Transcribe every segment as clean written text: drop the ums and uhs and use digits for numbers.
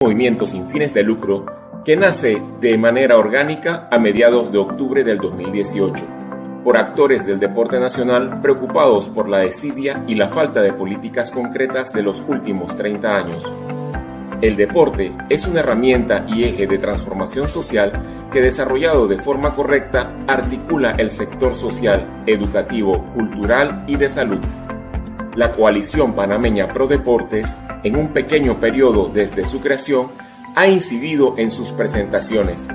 movimiento sin fines de lucro que nace de manera orgánica a mediados de octubre del 2018, por actores del deporte nacional preocupados por la desidia y la falta de políticas concretas de los últimos 30 años. El deporte es una herramienta y eje de transformación social que, desarrollado de forma correcta, articula el sector social, educativo, cultural y de salud. La Coalición Panameña Pro Deportes, en un pequeño periodo desde su creación, ha incidido en sus presentaciones.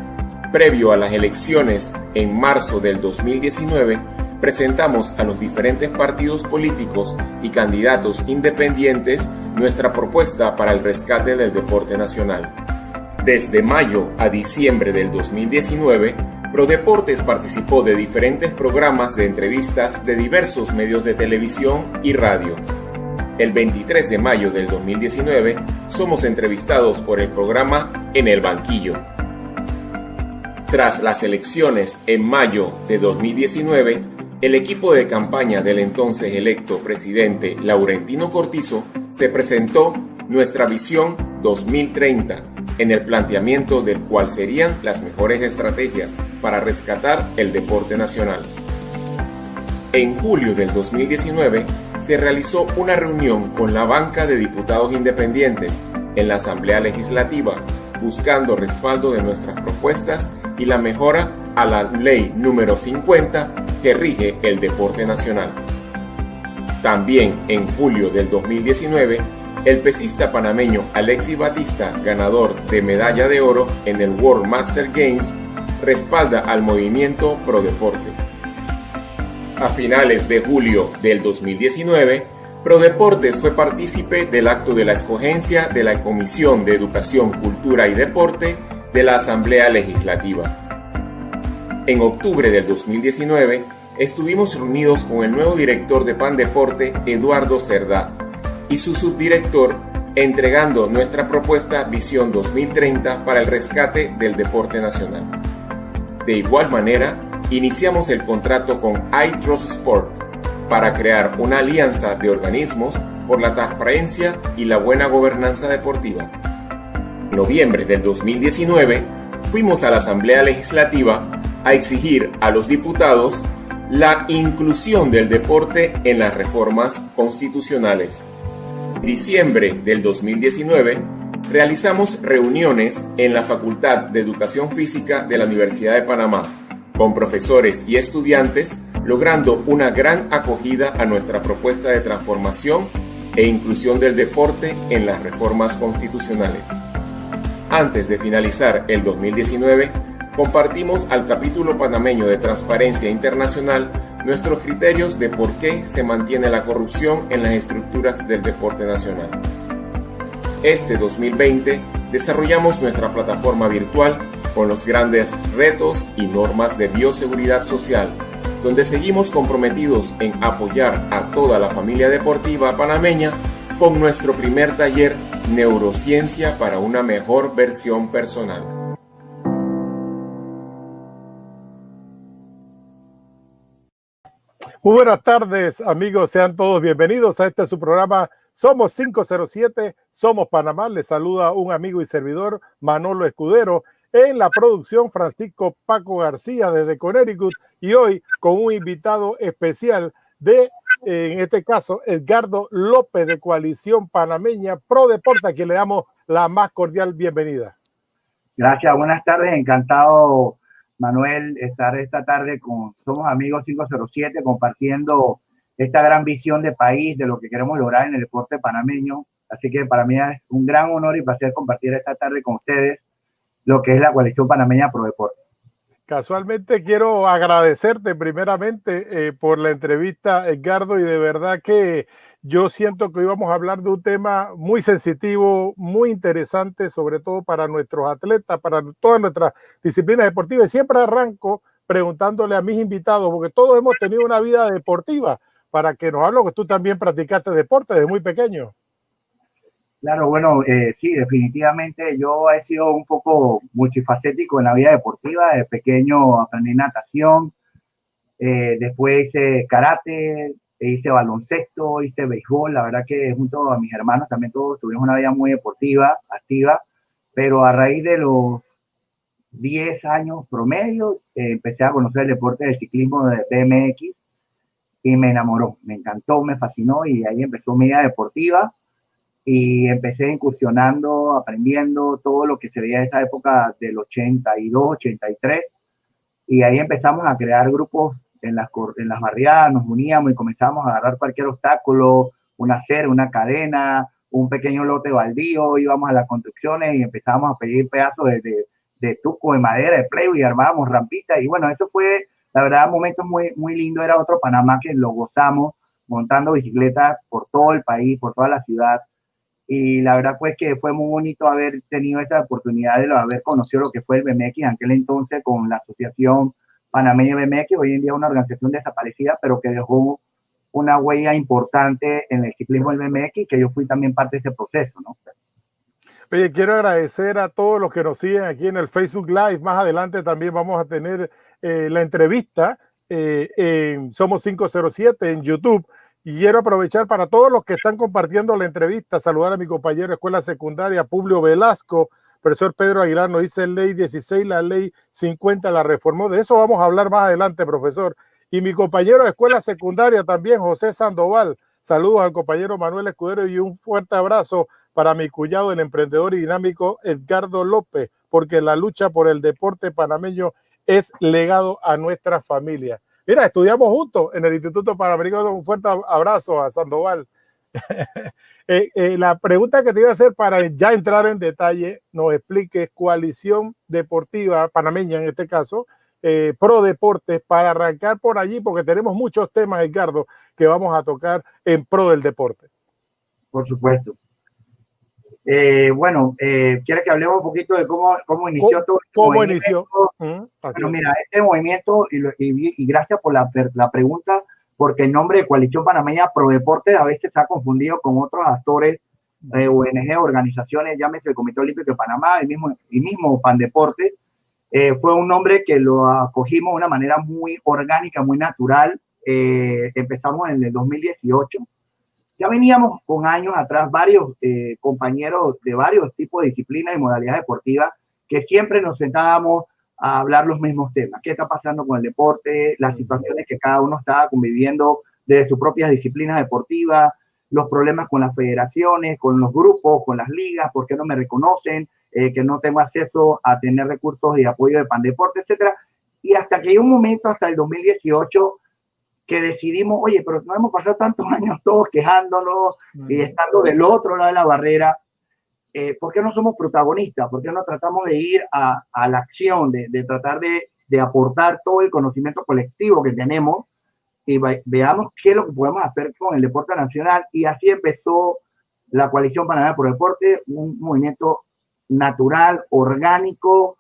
Previo a las elecciones en marzo del 2019, presentamos a los diferentes partidos políticos y candidatos independientes nuestra propuesta para el rescate del deporte nacional. Desde mayo a diciembre del 2019, Prodeportes participó de diferentes programas de entrevistas de diversos medios de televisión y radio. El 23 de mayo del 2019, somos entrevistados por el programa En el Banquillo. Tras las elecciones en mayo de 2019, el equipo de campaña del entonces electo presidente Laurentino Cortizo se presentó Nuestra Visión 2030, en el planteamiento del cual serían las mejores estrategias para rescatar el deporte nacional. En julio del 2019 se realizó una reunión con la banca de diputados independientes en la Asamblea Legislativa, buscando respaldo de nuestras propuestas y la mejora a la ley número 50 que rige el deporte nacional. También en julio del 2019, el pesista panameño Alexis Batista, ganador de medalla de oro en el World Master Games, respalda al movimiento Pro Deportes. A finales de julio del 2019, Prodeportes fue partícipe del acto de la escogencia de la Comisión de Educación, Cultura y Deporte de la Asamblea Legislativa. En octubre del 2019, estuvimos reunidos con el nuevo director de Pandeporte, Eduardo Cerdá, y su subdirector, entregando nuestra propuesta Visión 2030 para el rescate del deporte nacional. De igual manera, iniciamos el contrato con iTrust Sport para crear una alianza de organismos por la transparencia y la buena gobernanza deportiva. En noviembre del 2019, fuimos a la Asamblea Legislativa a exigir a los diputados la inclusión del deporte en las reformas constitucionales. En diciembre del 2019, realizamos reuniones en la Facultad de Educación Física de la Universidad de Panamá, con profesores y estudiantes, logrando una gran acogida a nuestra propuesta de transformación e inclusión del deporte en las reformas constitucionales. Antes de finalizar el 2019, compartimos al capítulo panameño de Transparencia Internacional nuestros criterios de por qué se mantiene la corrupción en las estructuras del deporte nacional. Este 2020 desarrollamos nuestra plataforma virtual con los grandes retos y normas de bioseguridad social, donde seguimos comprometidos en apoyar a toda la familia deportiva panameña con nuestro primer taller Neurociencia para una mejor versión personal. Muy buenas tardes, amigos, sean todos bienvenidos a su programa Somos 507, Somos Panamá. Les saluda un amigo y servidor, Manolo Escudero, en la producción Francisco Paco García desde Connecticut, y hoy con un invitado especial en este caso, Edgardo López, de Coalición Panameña Pro Deporte, a quien le damos la más cordial bienvenida. Gracias, buenas tardes, encantado, Manuel, estar esta tarde con Somos Amigos 507 compartiendo esta gran visión de país, de lo que queremos lograr en el deporte panameño. Así que para mí es un gran honor y placer compartir esta tarde con ustedes lo que es la Coalición Panameña Pro Deporte. Casualmente quiero agradecerte primeramente por la entrevista, Edgardo, y de verdad que yo siento que hoy vamos a hablar de un tema muy sensitivo, muy interesante, sobre todo para nuestros atletas, para todas nuestras disciplinas deportivas. Y siempre arranco preguntándole a mis invitados, porque todos hemos tenido una vida deportiva, para que nos hablen, que tú también practicaste deporte desde muy pequeño. Claro, bueno, sí, definitivamente yo he sido un poco multifacético en la vida deportiva. De pequeño aprendí natación, después hice karate, hice baloncesto, hice béisbol. La verdad que junto a mis hermanos también todos tuvimos una vida muy deportiva, activa. pero a raíz de los 10 años promedio, empecé a conocer el deporte del ciclismo de BMX y me enamoró, me encantó, me fascinó y ahí empezó mi vida deportiva y empecé incursionando, aprendiendo todo lo que se veía en esa época del 82, 83 y ahí empezamos a crear grupos en las barriadas, nos uníamos y comenzamos a agarrar cualquier obstáculo, una acera, una cadena, un pequeño lote baldío, íbamos a las construcciones y empezamos a pedir pedazos de tuco, de madera, de plywood y armábamos rampitas y bueno, eso fue la verdad momentos muy, muy lindos, era otro Panamá que lo gozamos montando bicicletas por todo el país, por toda la ciudad y la verdad pues que fue muy bonito haber tenido esta oportunidad de haber conocido lo que fue el BMX en aquel entonces con la Asociación Panameña BMX, hoy en día una organización desaparecida pero que dejó una huella importante en el ciclismo del BMX que yo fui también parte de ese proceso, ¿no? Oye, quiero agradecer a todos los que nos siguen aquí en el Facebook Live. Más adelante también vamos a tener la entrevista en Somos 507 en YouTube. Y quiero aprovechar para todos los que están compartiendo la entrevista, saludar a mi compañero de escuela secundaria, Publio Velasco. Profesor Pedro Aguilar nos dice ley 16, la ley 50 la reformó. De eso vamos a hablar más adelante, profesor. Y mi compañero de escuela secundaria también, José Sandoval. Saludos al compañero Manuel Escudero y un fuerte abrazo para mi cuñado, el emprendedor y dinámico Edgardo López, porque la lucha por el deporte panameño es legado a nuestra familia. Mira, estudiamos juntos en el Instituto Panamericano. Un fuerte abrazo a Sandoval. La pregunta que te iba a hacer para ya entrar en detalle, nos expliques Coalición Deportiva Panameña, en este caso, Pro Deportes, para arrancar por allí, porque tenemos muchos temas, Edgardo, que vamos a tocar en pro del deporte. Por supuesto. Bueno, ¿quieres que hablemos un poquito de cómo inició todo este ¿Cómo movimiento? inició? Bueno, mira, este movimiento, y gracias por la pregunta, porque el nombre de Coalición Panameña Pro Deportes a veces se ha confundido con otros actores, ONG, organizaciones, llámese el Comité Olímpico de Panamá, y mismo Pandeporte. Fue un nombre que lo acogimos de una manera muy orgánica, muy natural. Empezamos en el 2018. Ya veníamos con años atrás varios compañeros de varios tipos de disciplinas y modalidades deportivas que siempre nos sentábamos a hablar los mismos temas. ¿Qué está pasando con el deporte? Las situaciones que cada uno estaba conviviendo desde sus propias disciplinas deportivas, los problemas con las federaciones, con los grupos, con las ligas, por qué no me reconocen, que no tengo acceso a tener recursos y apoyo de Pandeporte, etcétera. Y hasta que hay un momento, hasta el 2018, que decidimos, oye, pero no hemos pasado tantos años todos quejándonos y estando del otro lado de la barrera, ¿por qué no somos protagonistas? ¿Por qué no tratamos de ir a la acción, de tratar de aportar todo el conocimiento colectivo que tenemos y veamos qué es lo que podemos hacer con el deporte nacional? Y así empezó la Coalición Panameña por Deporte, un movimiento natural, orgánico,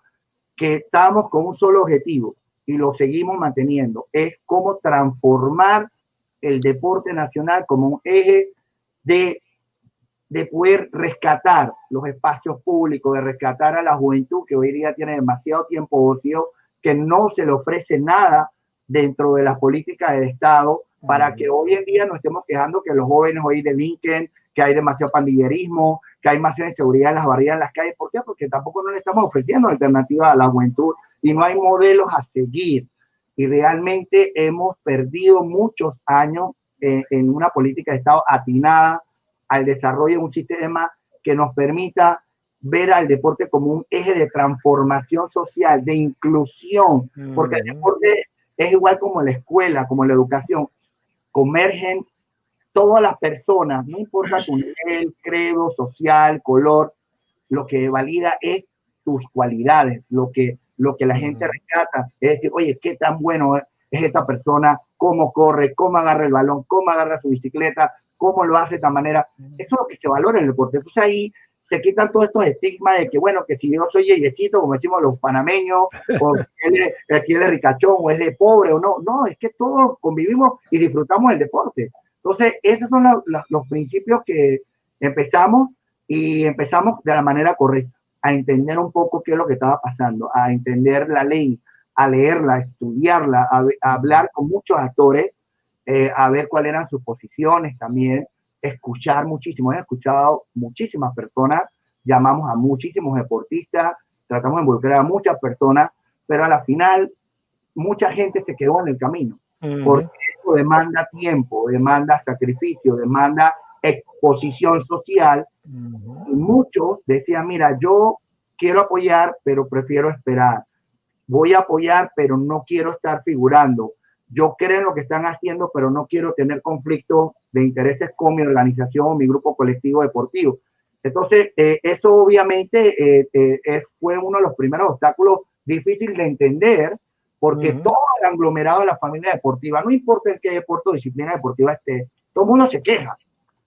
que estábamos con un solo objetivo, y lo seguimos manteniendo, es cómo transformar el deporte nacional como un eje de poder rescatar los espacios públicos, de rescatar a la juventud que hoy día tiene demasiado tiempo ocio, que no se le ofrece nada dentro de las políticas del Estado, para que hoy en día no estemos quejando que los jóvenes hoy delinquen, que hay demasiado pandillerismo, que hay demasiada inseguridad en las barriadas, en las calles. ¿Por qué? Porque tampoco no le estamos ofreciendo alternativas a la juventud y no hay modelos a seguir. Y realmente hemos perdido muchos años en una política de Estado atinada al desarrollo de un sistema que nos permita ver al deporte como un eje de transformación social, de inclusión, porque el deporte es igual como la escuela, como la educación, convergen todas las personas, no importa tu nivel, credo, social, color, lo que valida es tus cualidades, lo que la gente rescata, es decir, oye, qué tan bueno es esta persona, cómo corre, cómo agarra el balón, cómo agarra su bicicleta, cómo lo hace de esta manera. Eso es lo que se valora en el deporte. Entonces ahí se quitan todos estos estigmas de que, bueno, que si yo soy yeyecito, como decimos los panameños, o si él es ricachón, o es de pobre, o no. No, es que todos convivimos y disfrutamos del deporte. Entonces, esos son los principios que empezamos, y empezamos de la manera correcta, a entender un poco qué es lo que estaba pasando, a entender la ley, a leerla, a estudiarla, a hablar con muchos actores, a ver cuáles eran sus posiciones también, escuchar muchísimo. He escuchado muchísimas personas llamamos a muchísimos deportistas, tratamos de involucrar a muchas personas, pero a la final mucha gente se quedó en el camino, porque eso demanda tiempo, demanda sacrificio, demanda exposición social. Y muchos decían, mira, yo quiero apoyar, pero prefiero esperar. Voy a apoyar, pero no quiero estar figurando. Yo creo en lo que están haciendo, pero no quiero tener conflictos de intereses con mi organización o mi grupo colectivo deportivo. Entonces, eso obviamente fue uno de los primeros obstáculos difíciles de entender, porque todo el aglomerado de la familia deportiva, no importa en qué deporte o disciplina deportiva esté, todo el mundo se queja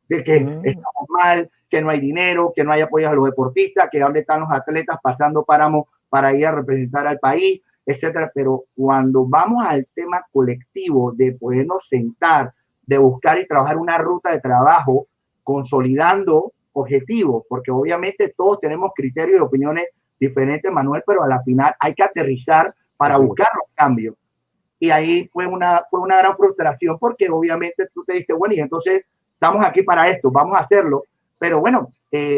de que estamos mal, que no hay dinero, que no hay apoyo a los deportistas, que dónde están los atletas pasando páramos para ir a representar al país, etcétera. Pero cuando vamos al tema colectivo de podernos sentar, de buscar y trabajar una ruta de trabajo, consolidando objetivos, porque obviamente todos tenemos criterios y opiniones diferentes, Manuel, pero a la final hay que aterrizar para buscar los cambios. Y ahí fue una gran frustración, porque obviamente tú te dices, bueno, y entonces estamos aquí para esto, vamos a hacerlo. Pero bueno,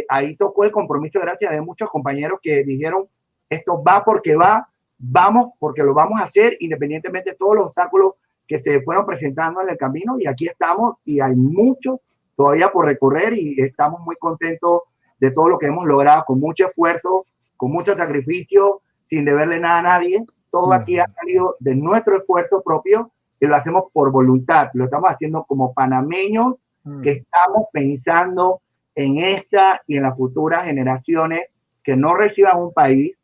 ahí tocó el compromiso, gracias de muchos compañeros que dijeron, esto va porque va, vamos porque lo vamos a hacer, independientemente de todos los obstáculos que se fueron presentando en el camino. Y aquí estamos, y hay mucho todavía por recorrer, y estamos muy contentos de todo lo que hemos logrado, con mucho esfuerzo, con mucho sacrificio, sin deberle nada a nadie. Todo aquí ha salido de nuestro esfuerzo propio, y lo hacemos por voluntad. Lo estamos haciendo como panameños que estamos pensando en esta y en las futuras generaciones, que no reciban un país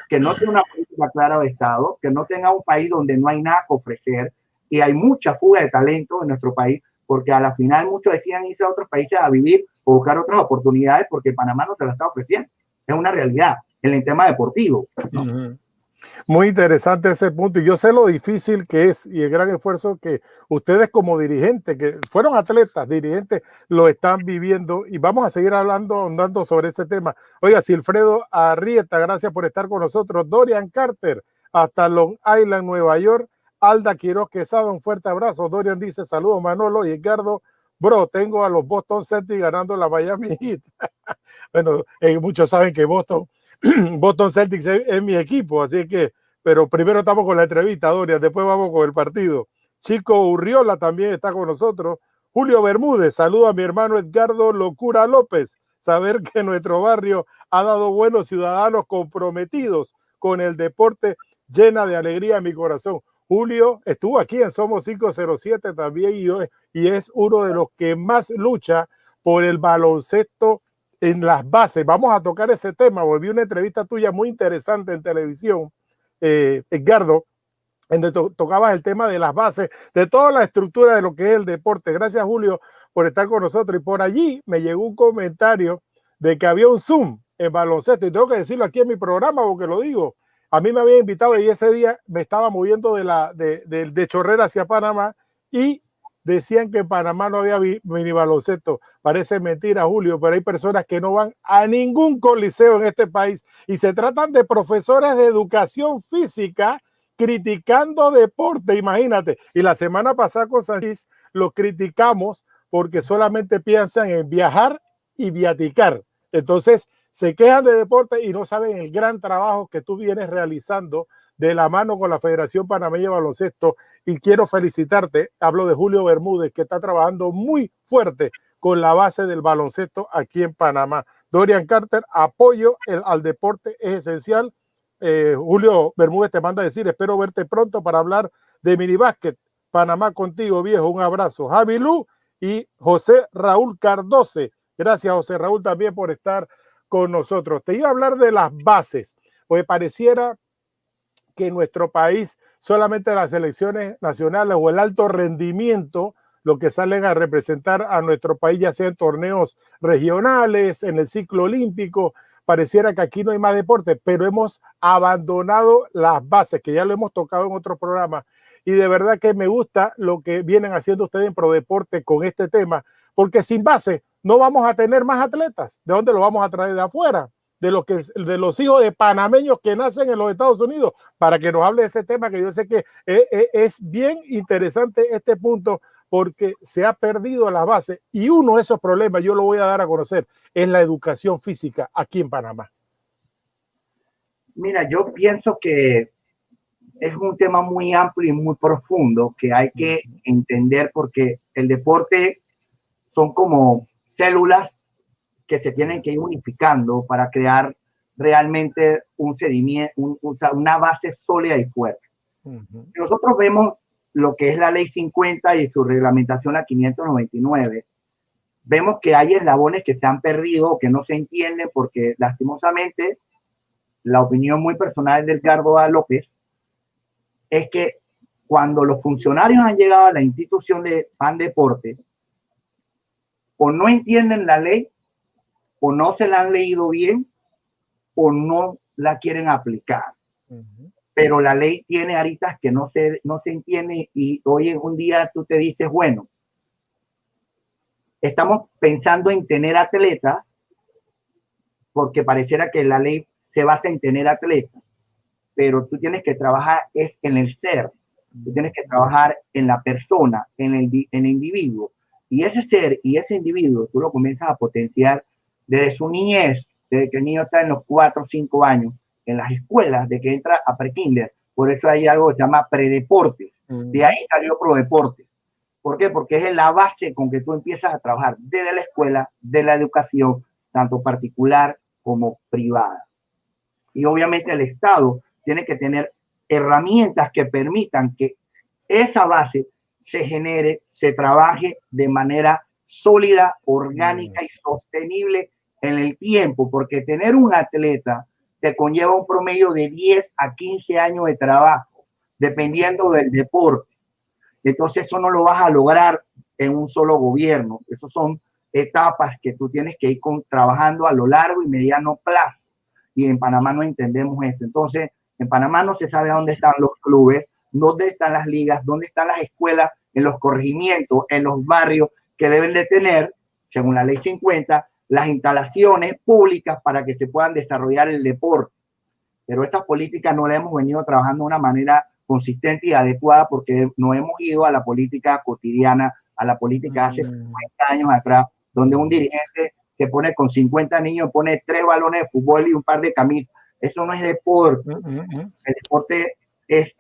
que no tenga una política clara de Estado, que no tenga un país donde no hay nada que ofrecer, y hay mucha fuga de talento en nuestro país, porque a la final muchos decían irse a otros países a vivir o buscar otras oportunidades, porque Panamá no se la está ofreciendo. Es una realidad en el tema deportivo, ¿no? Muy interesante ese punto, y yo sé lo difícil que es y el gran esfuerzo que ustedes como dirigentes, que fueron atletas, dirigentes, lo están viviendo, y vamos a seguir ahondando sobre ese tema. Oiga, Silfredo Arrieta, gracias por estar con nosotros. Dorian Carter, hasta Long Island, Nueva York. Alda Quiroz Quesada, un fuerte abrazo. Dorian dice, saludos Manolo y Edgardo. Bro, tengo a los Boston Celtics ganando la Miami Heat. Bueno, muchos saben que Boston Celtics es mi equipo, así que, pero primero estamos con la entrevista, Dorian, después vamos con el partido. Chico Urriola también está con nosotros. Julio Bermúdez, saludo a mi hermano Edgardo Locura López. Saber que nuestro barrio ha dado buenos ciudadanos comprometidos con el deporte llena de alegría mi corazón. Julio estuvo aquí en Somos 507 también, y es uno de los que más lucha por el baloncesto en las bases. Vamos a tocar ese tema. Volví una entrevista tuya muy interesante en televisión, Edgardo, en donde tocabas el tema de las bases, de toda la estructura de lo que es el deporte. Gracias, Julio, por estar con nosotros. Y por allí me llegó un comentario de que había un Zoom en baloncesto, y tengo que decirlo aquí en mi programa porque lo digo. A mí me había invitado, y ese día me estaba moviendo de Chorrera hacia Panamá, y decían que en Panamá no había mini baloncesto. Parece mentira, Julio, pero hay personas que no van a ningún coliseo en este país, y se tratan de profesores de educación física criticando deporte, imagínate. Y la semana pasada con Sanchís lo criticamos porque solamente piensan en viajar y viaticar. Entonces se quejan de deporte y no saben el gran trabajo que tú vienes realizando de la mano con la Federación Panameña de Baloncesto, y quiero felicitarte. Hablo de Julio Bermúdez, que está trabajando muy fuerte con la base del baloncesto aquí en Panamá. Dorian Carter, apoyo al deporte es esencial. Julio Bermúdez te manda a decir, espero verte pronto para hablar de minibásquet. Panamá contigo, viejo, un abrazo. Javi Lu y José Raúl Cardoce. Gracias, José Raúl, también por estar con nosotros. Te iba a hablar de las bases, porque pareciera que en nuestro país solamente las selecciones nacionales o el alto rendimiento lo que salen a representar a nuestro país, ya sea en torneos regionales, en el ciclo olímpico. Pareciera que aquí no hay más deporte, pero hemos abandonado las bases, que ya lo hemos tocado en otros programas, y de verdad que me gusta lo que vienen haciendo ustedes en Prodeporte con este tema, porque sin base no vamos a tener más atletas. ¿De dónde lo vamos a traer? De afuera, de los hijos de panameños que nacen en los Estados Unidos, para que nos hable de ese tema, que yo sé que es bien interesante este punto, porque se ha perdido la base y uno de esos problemas, yo lo voy a dar a conocer, es la educación física aquí en Panamá. Mira, yo pienso que es un tema muy amplio y muy profundo que hay que entender porque el deporte son como células que se tienen que ir unificando para crear realmente un sedimento, una base sólida y fuerte. Nosotros vemos lo que es la ley 50 y su reglamentación a 599, vemos que hay eslabones que se han perdido o que no se entienden porque lastimosamente la opinión muy personal de Edgardo A. López es que cuando los funcionarios han llegado a la institución de PAN Deporte o no entienden la ley o no se la han leído bien o no la quieren aplicar. Pero la ley tiene aritas que no se entienden y hoy en un día tú te dices, bueno, estamos pensando en tener atletas porque pareciera que la ley se basa en tener atletas, pero tú tienes que trabajar en el ser, tú tienes que trabajar en la persona, en el individuo. Y ese ser y ese individuo tú lo comienzas a potenciar desde su niñez, desde que el niño está en los 4 o 5 años, en las escuelas, de que entra a prekinder. Por eso hay algo que se llama predeportes. De ahí salió prodeportes. ¿Por qué? Porque es la base con que tú empiezas a trabajar desde la escuela, de la educación, tanto particular como privada. Y obviamente el Estado tiene que tener herramientas que permitan que esa base se genere, se trabaje de manera sólida, orgánica y sostenible en el tiempo, porque tener un atleta te conlleva un promedio de 10 a 15 años de trabajo, dependiendo del deporte. Entonces eso no lo vas a lograr en un solo gobierno. Esas son etapas que tú tienes que ir trabajando a lo largo y mediano plazo. Y en Panamá no entendemos eso. Entonces, en Panamá no se sabe dónde están los clubes, dónde están las ligas, dónde están las escuelas, en los corregimientos, en los barrios que deben de tener, según la ley 50, las instalaciones públicas para que se puedan desarrollar el deporte. Pero estas políticas no las hemos venido trabajando de una manera consistente y adecuada porque no hemos ido a la política cotidiana, a la política hace 50 años atrás, donde un dirigente se pone con 50 niños, pone 3 balones de fútbol y un par de camisas. Eso no es deporte. El deporte es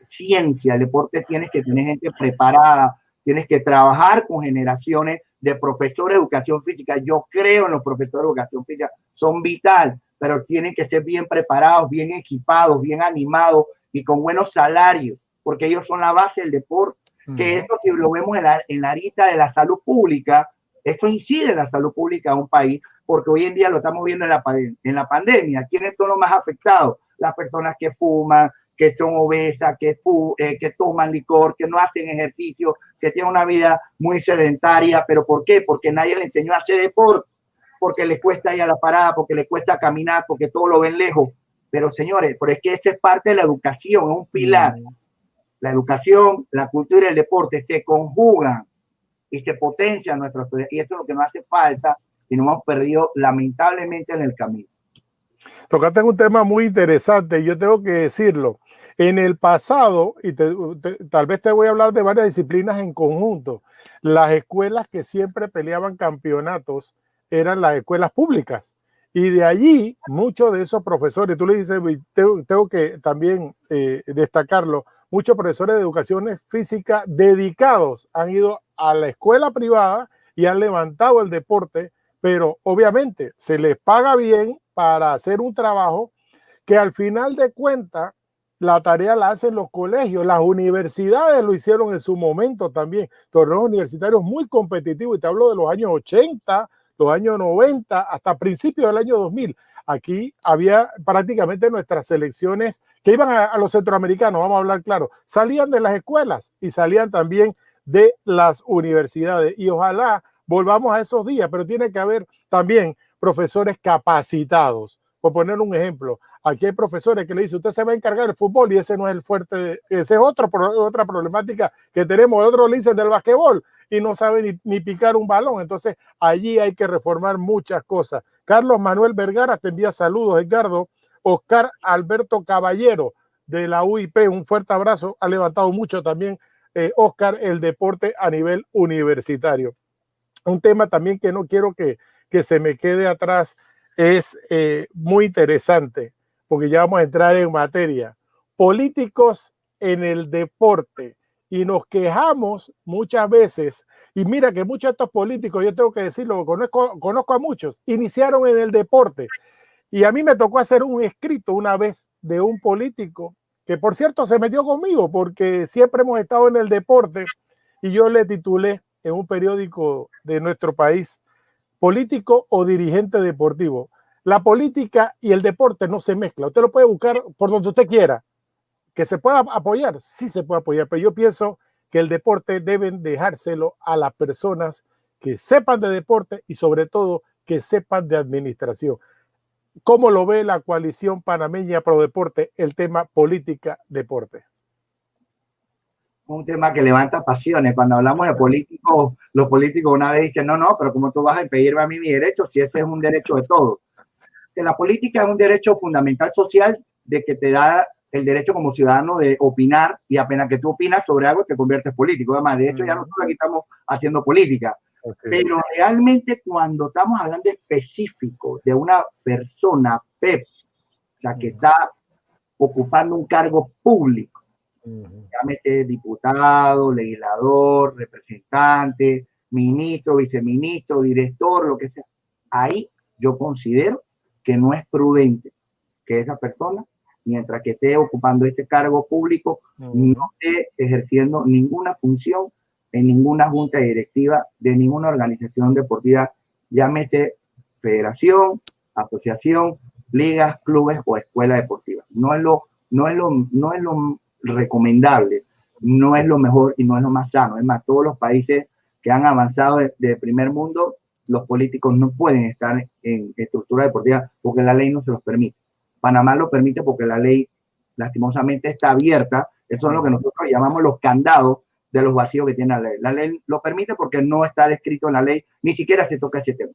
ciencia. El deporte tienes que tener gente preparada, tienes que trabajar con generaciones de profesores de educación física. Yo creo en los profesores de educación física, son vital, pero tienen que ser bien preparados, bien equipados, bien animados y con buenos salarios, porque ellos son la base del deporte. Que eso, si lo vemos en la arista de la salud pública, eso incide en la salud pública de un país, porque hoy en día lo estamos viendo en la pandemia. ¿Quiénes son los más afectados? Las personas que fuman, que son obesas, que toman licor, que no hacen ejercicio, que tienen una vida muy sedentaria. ¿Pero por qué? Porque nadie le enseñó a hacer deporte, porque les cuesta ir a la parada, porque les cuesta caminar, porque todo lo ven lejos. Pero señores, pero es que esa es parte de la educación, es un pilar. La educación, la cultura y el deporte se conjugan y se potencian nuestra sociedad. Y eso es lo que nos hace falta y nos hemos perdido lamentablemente en el camino. Tocaste un tema muy interesante y yo tengo que decirlo. En el pasado, y tal vez te voy a hablar de varias disciplinas en conjunto, las escuelas que siempre peleaban campeonatos eran las escuelas públicas. Y de allí, muchos de esos profesores, tú le dices, tengo que también destacarlo, muchos profesores de educación física dedicados han ido a la escuela privada y han levantado el deporte, pero obviamente se les paga bien para hacer un trabajo que al final de cuentas la tarea la hacen los colegios, las universidades lo hicieron en su momento también, torneos universitarios muy competitivos, y te hablo de los años 80, los años 90, hasta principios del año 2000. Aquí había prácticamente nuestras selecciones que iban a los centroamericanos, vamos a hablar claro, salían de las escuelas y salían también de las universidades. Y ojalá volvamos a esos días, pero tiene que haber también profesores capacitados. Por poner un ejemplo, aquí hay profesores que le dicen, usted se va a encargar del fútbol y ese no es el fuerte, esa es otra problemática que tenemos. Otros le dicen del basquetbol y no sabe ni picar un balón. Entonces, allí hay que reformar muchas cosas. Carlos Manuel Vergara te envía saludos, Edgardo. Oscar Alberto Caballero de la UIP, un fuerte abrazo, ha levantado mucho también Oscar, el deporte a nivel universitario. Un tema también que no quiero que se me quede atrás es muy interesante, porque ya vamos a entrar en materia. Políticos en el deporte, y nos quejamos muchas veces, y mira que muchos de estos políticos, yo tengo que decirlo, conozco a muchos, iniciaron en el deporte, y a mí me tocó hacer un escrito una vez de un político, que por cierto se metió conmigo, porque siempre hemos estado en el deporte, y yo le titulé en un periódico de nuestro país, político o dirigente deportivo. La política y el deporte no se mezclan. Usted lo puede buscar por donde usted quiera. Que se pueda apoyar, sí se puede apoyar, pero yo pienso que el deporte deben dejárselo a las personas que sepan de deporte y sobre todo que sepan de administración. ¿Cómo lo ve la coalición panameña pro deporte el tema política-deporte? Un tema que levanta pasiones. Cuando hablamos de políticos, los políticos una vez dicen, no, pero ¿cómo tú vas a impedirme a mí mi derecho si ese es un derecho de todos? Que la política es un derecho fundamental social de que te da el derecho como ciudadano de opinar, y apenas que tú opinas sobre algo te conviertes político. Además, de hecho, ya nosotros aquí estamos haciendo política. Okay. Pero realmente cuando estamos hablando específico de una persona, PEP, o sea, que está ocupando un cargo público, llámese diputado, legislador, representante, ministro, viceministro, director, lo que sea, ahí yo considero que no es prudente que esa persona, mientras que esté ocupando este cargo público, no esté ejerciendo ninguna función en ninguna junta directiva de ninguna organización deportiva, llámese federación, asociación, ligas, clubes o escuela deportiva. No es lo recomendable, no es lo mejor y no es lo más sano. Es más, todos los países que han avanzado de primer mundo, los políticos no pueden estar en estructura deportiva porque la ley no se los permite. Panamá lo permite porque la ley lastimosamente está abierta. Eso es lo que nosotros llamamos los candados de los vacíos que tiene la ley. La ley lo permite porque no está descrito en la ley, ni siquiera se toca ese tema.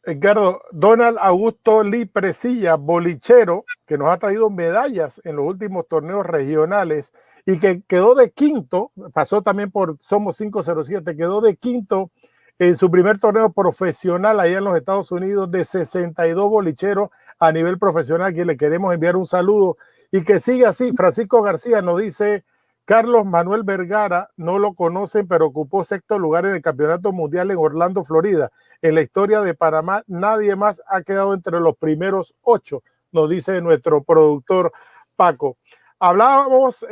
Edgardo, Donald Augusto Lee Presilla, bolichero, que nos ha traído medallas en los últimos torneos regionales y que quedó de quinto, pasó también por Somos 507, quedó de quinto en su primer torneo profesional allá en los Estados Unidos, de 62 bolicheros a nivel profesional, que le queremos enviar un saludo y que siga así. Francisco García nos dice: Carlos Manuel Vergara, no lo conocen, pero ocupó sexto lugar en el Campeonato Mundial en Orlando, Florida. En la historia de Panamá, nadie más ha quedado entre los primeros 8, nos dice nuestro productor Paco. Hablábamos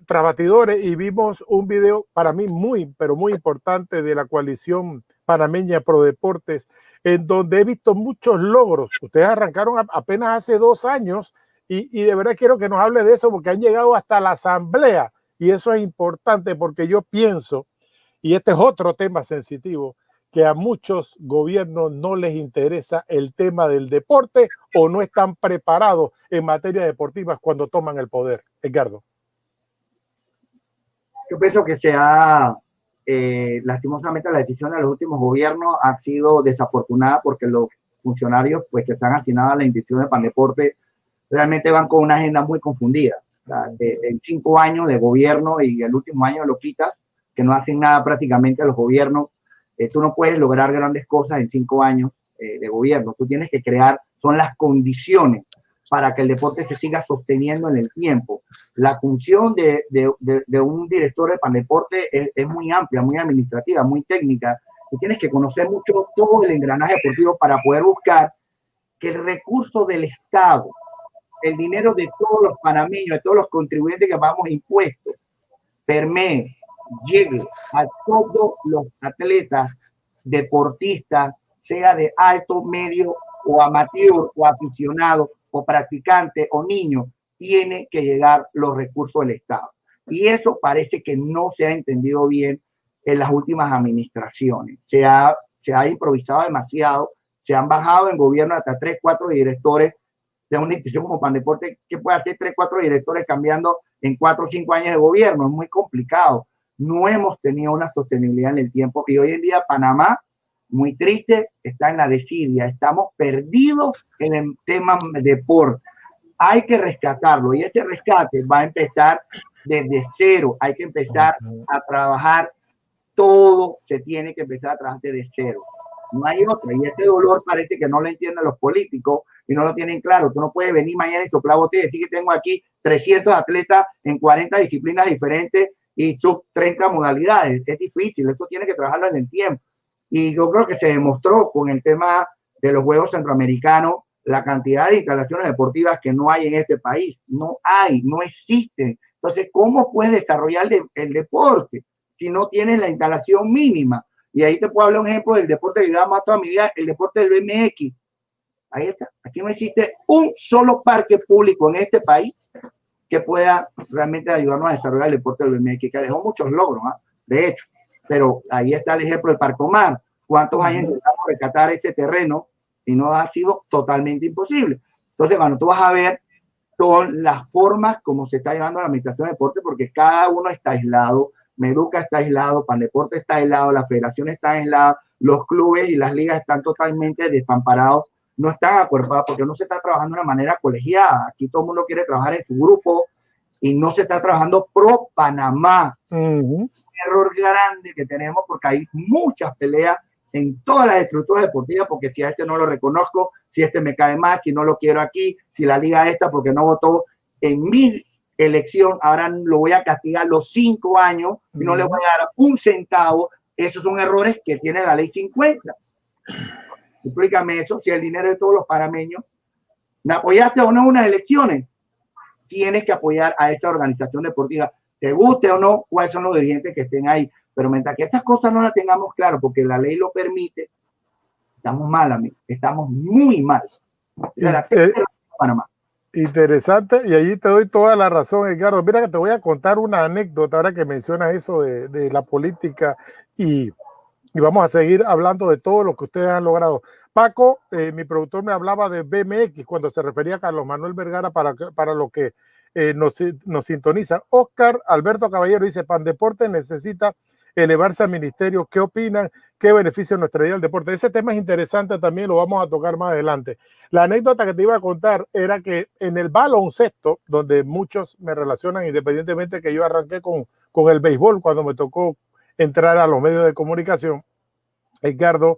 tras batidores y vimos un video para mí muy, pero muy importante de la coalición panameña Pro Deportes, en donde he visto muchos logros. Ustedes arrancaron apenas hace 2 años y de verdad quiero que nos hable de eso porque han llegado hasta la asamblea y eso es importante porque yo pienso, y este es otro tema sensitivo, que a muchos gobiernos no les interesa el tema del deporte o no están preparados en materia deportiva cuando toman el poder. Edgardo. Yo pienso que lastimosamente la decisión de los últimos gobiernos ha sido desafortunada porque los funcionarios pues, que están asignados a la institución de Pandeporte realmente van con una agenda muy confundida. O sea, en 5 años de gobierno y el último año lo quitas, que no hacen nada prácticamente a los gobiernos. Tú no puedes lograr grandes cosas en 5 años de gobierno. Tú tienes que crear, son las condiciones para que el deporte se siga sosteniendo en el tiempo. La función de un director de Pandeporte es muy amplia, muy administrativa, muy técnica. Tú tienes que conocer mucho todo el engranaje deportivo para poder buscar que el recurso del Estado, el dinero de todos los panameños, de todos los contribuyentes que pagamos impuestos, permee, llegue a todos los atletas, deportistas, sea de alto, medio o amateur o aficionado o practicante o niño, tiene que llegar los recursos del Estado. Y eso parece que no se ha entendido bien en las últimas administraciones. Se ha improvisado demasiado, se han bajado en gobierno hasta 3, 4 directores de una institución como Pandeporte. ¿Qué puede hacer 3, 4 directores cambiando en 4 o 5 años de gobierno? Es muy complicado. No hemos tenido una sostenibilidad en el tiempo y hoy en día Panamá, muy triste, está en la desidia. Estamos perdidos en el tema deporte. Hay que rescatarlo y este rescate va a empezar desde cero. Hay que empezar a trabajar, todo se tiene que empezar a trabajar desde cero. No hay otra. Y este dolor parece que no lo entienden los políticos y no lo tienen claro. Tú no puedes venir mañana y soplar botella y decir que tengo aquí 300 atletas en 40 disciplinas diferentes y sub 30 modalidades. Es difícil, eso tiene que trabajarlo en el tiempo. Y yo creo que se demostró con el tema de los Juegos Centroamericanos la cantidad de instalaciones deportivas que no hay en este país. No hay, no existen. Entonces, ¿cómo puedes desarrollar el deporte si no tienes la instalación mínima? Y ahí te puedo hablar un ejemplo del deporte que yo amo toda mi vida, el deporte del BMX. Ahí está. Aquí no existe un solo parque público en este país que pueda realmente ayudarnos a desarrollar el deporte del BMX, que dejó muchos logros, ¿eh? De hecho. Pero ahí está el ejemplo del Parcomar. ¿Cuántos años intentamos rescatar ese terreno y no ha sido totalmente imposible? Entonces, cuando tú vas a ver todas las formas como se está llevando la administración de deporte, porque cada uno está aislado, Meduca está aislado, Pandeporte está aislado, la federación está aislada, los clubes y las ligas están totalmente desamparados, no están acuerpados porque no se está trabajando de una manera colegiada. Aquí todo el mundo quiere trabajar en su grupo y no se está trabajando pro Panamá. Un error grande que tenemos porque hay muchas peleas en todas las estructuras deportivas, porque si a este no lo reconozco, si este me cae mal, si no lo quiero aquí, si la liga esta porque no votó en mi elección, ahora lo voy a castigar los 5 años y no le voy a dar un centavo. Esos son errores que tiene la ley 50. Explícame eso, si el dinero de todos los panameños, ¿me apoyaste o no en unas elecciones? Tienes que apoyar a esta organización deportiva, te guste o no, cuáles son los dirigentes que estén ahí. Pero mientras que estas cosas no las tengamos claro, porque la ley lo permite, estamos mal, amigo. Estamos muy mal. Panamá. Interesante, y allí te doy toda la razón, Edgardo. Mira que te voy a contar una anécdota ahora que mencionas eso de la política y vamos a seguir hablando de todo lo que ustedes han logrado. Paco, mi productor, me hablaba de BMX cuando se refería a Carlos Manuel Vergara para lo que nos sintoniza. Oscar Alberto Caballero dice, Pandeporte necesita elevarse al ministerio. ¿Qué opinan? ¿Qué beneficio nos traería el deporte? Ese tema es interesante también, lo vamos a tocar más adelante. La anécdota que te iba a contar era que en el baloncesto, donde muchos me relacionan, independientemente que yo arranqué con el béisbol cuando me tocó entrar a los medios de comunicación, Edgardo,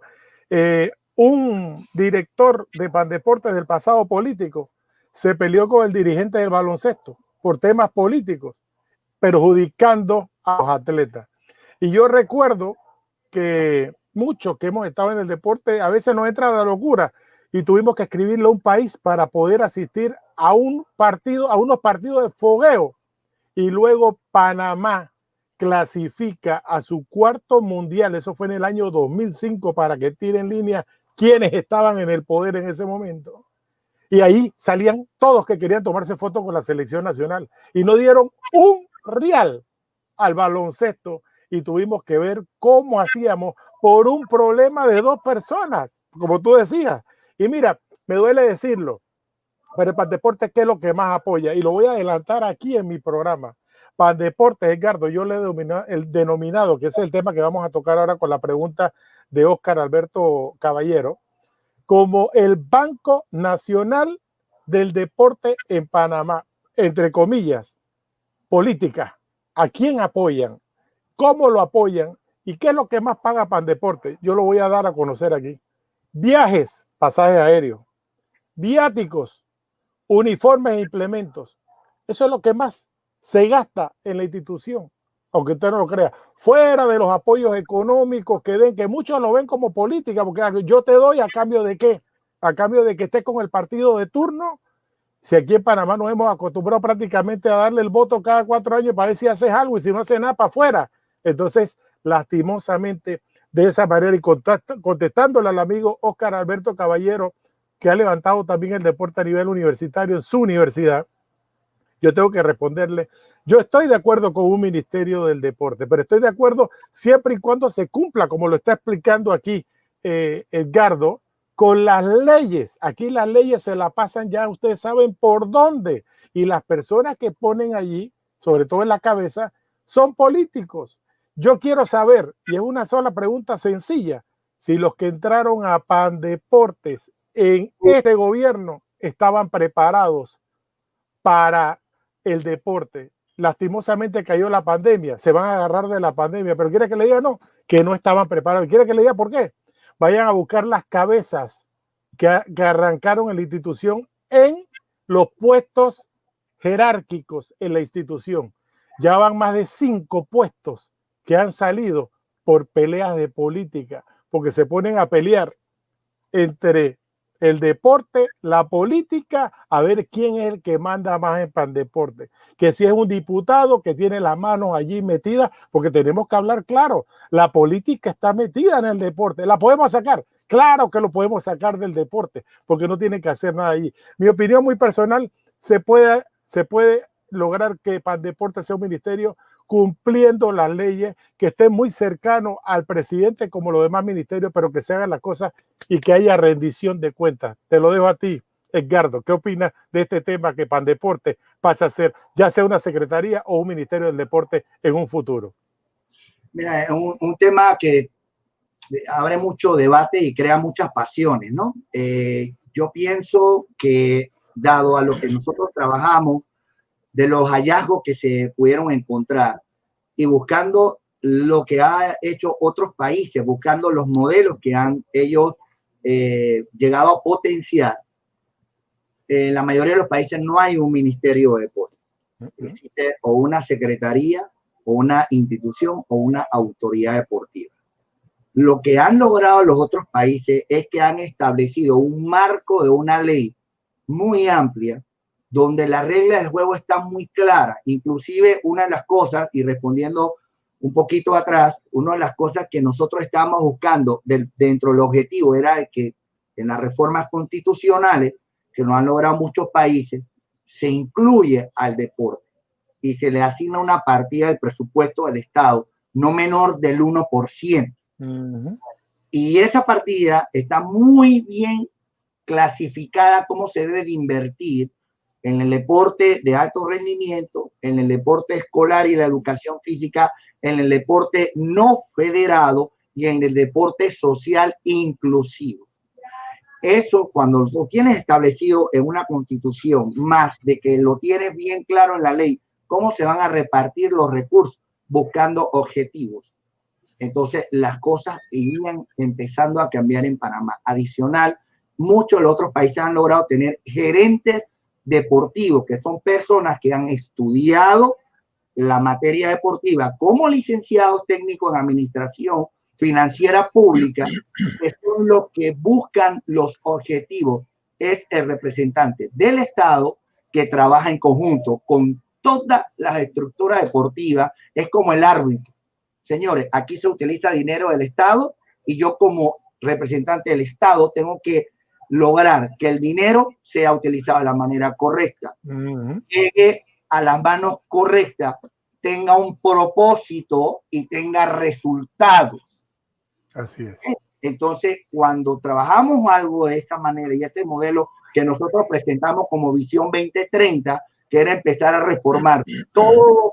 un director de Pandeportes del pasado político se peleó con el dirigente del baloncesto por temas políticos, perjudicando a los atletas. Y yo recuerdo que muchos que hemos estado en el deporte a veces nos entra la locura y tuvimos que escribirle a un país para poder asistir a un partido, a unos partidos de fogueo. Y luego Panamá clasifica a su 4º mundial. Eso fue en el año 2005, para que tiren línea quienes estaban en el poder en ese momento. Y ahí salían todos que querían tomarse fotos con la selección nacional y no dieron un real al baloncesto y tuvimos que ver cómo hacíamos por un problema de 2 personas, como tú decías. Y mira, me duele decirlo, pero el Pandeportes, ¿qué es lo que más apoya? Y lo voy a adelantar aquí en mi programa. Pandeportes, Edgardo, yo le he el denominado, que es el tema que vamos a tocar ahora con la pregunta de Oscar Alberto Caballero, como el Banco Nacional del Deporte en Panamá, entre comillas, política. ¿A quién apoyan? ¿Cómo lo apoyan? ¿Y qué es lo que más paga Pandeporte? Yo lo voy a dar a conocer aquí. Viajes, pasajes aéreos, viáticos, uniformes e implementos. Eso es lo que más se gasta en la institución, aunque usted no lo crea. Fuera de los apoyos económicos que den, que muchos lo ven como política, porque yo te doy a cambio de qué, a cambio de que estés con el partido de turno. Si aquí en Panamá nos hemos acostumbrado prácticamente a darle el voto cada 4 años para ver si haces algo y si no haces nada para afuera. Entonces, lastimosamente, de esa manera, y contestándole al amigo Oscar Alberto Caballero, que ha levantado también el deporte a nivel universitario en su universidad, yo tengo que responderle, yo estoy de acuerdo con un ministerio del deporte, pero estoy de acuerdo siempre y cuando se cumpla, como lo está explicando aquí Edgardo, con las leyes. Aquí las leyes se la pasan ya, ustedes saben por dónde, y las personas que ponen allí, sobre todo en la cabeza, son políticos. Yo quiero saber, y es una sola pregunta sencilla, si los que entraron a Pandeportes en este gobierno estaban preparados para el deporte. lastimosamente cayó la pandemia, se van a agarrar de la pandemia, pero quiere que le diga no, que no estaban preparados. Quiere que le diga por qué. Vayan a buscar las cabezas que arrancaron en la institución en los puestos jerárquicos en la institución. Ya van más de 5 puestos que han salido por peleas de política, porque se ponen a pelear entre el deporte, la política, a ver quién es el que manda más en Pandeporte. Que si es un diputado que tiene las manos allí metidas, porque tenemos que hablar claro, la política está metida en el deporte. ¿La podemos sacar? Claro que lo podemos sacar del deporte, porque no tiene que hacer nada allí. Mi opinión muy personal, se puede lograr que Pandeporte sea un ministerio cumpliendo las leyes, que esté muy cercano al presidente como los demás ministerios, pero que se hagan las cosas y que haya rendición de cuentas. Te lo dejo a ti, Edgardo. ¿Qué opinas de este tema que Pandeporte pasa a ser ya sea una secretaría o un ministerio del deporte en un futuro? Mira, es un tema que abre mucho debate y crea muchas pasiones, ¿no? Yo pienso que dado a lo que nosotros trabajamos, de los hallazgos que se pudieron encontrar y buscando lo que ha hecho otros países, buscando los modelos que han ellos llegado a potenciar, en la mayoría de los países no hay un ministerio de deporte. Existe o una secretaría, o una institución, o una autoridad deportiva. Lo que han logrado los otros países es que han establecido un marco de una ley muy amplia, donde las reglas del juego están muy claras. Inclusive una de las cosas, y respondiendo un poquito atrás, una de las cosas que nosotros estábamos buscando dentro del objetivo era que en las reformas constitucionales, que nos han logrado muchos países, se incluye al deporte y se le asigna una partida del presupuesto del Estado no menor del 1%. Y esa partida está muy bien clasificada cómo se debe de invertir en el deporte de alto rendimiento, en el deporte escolar y la educación física, en el deporte no federado y en el deporte social inclusivo. Eso, cuando lo tienes establecido en una constitución, más de que lo tienes bien claro en la ley, cómo se van a repartir los recursos buscando objetivos. Entonces, las cosas irían empezando a cambiar en Panamá. Adicional, muchos de los otros países han logrado tener gerentes deportivos, que son personas que han estudiado la materia deportiva como licenciados técnicos en administración financiera pública, que son los que buscan los objetivos. Es el representante del Estado que trabaja en conjunto con todas las estructuras deportivas, es como el árbitro. Señores, aquí se utiliza dinero del Estado y yo como representante del Estado tengo que lograr que el dinero sea utilizado de la manera correcta, llegue a las manos correctas, tenga un propósito y tenga resultados. Así es. Entonces, cuando trabajamos algo de esta manera y este modelo que nosotros presentamos como Visión 2030, que era empezar a reformar toda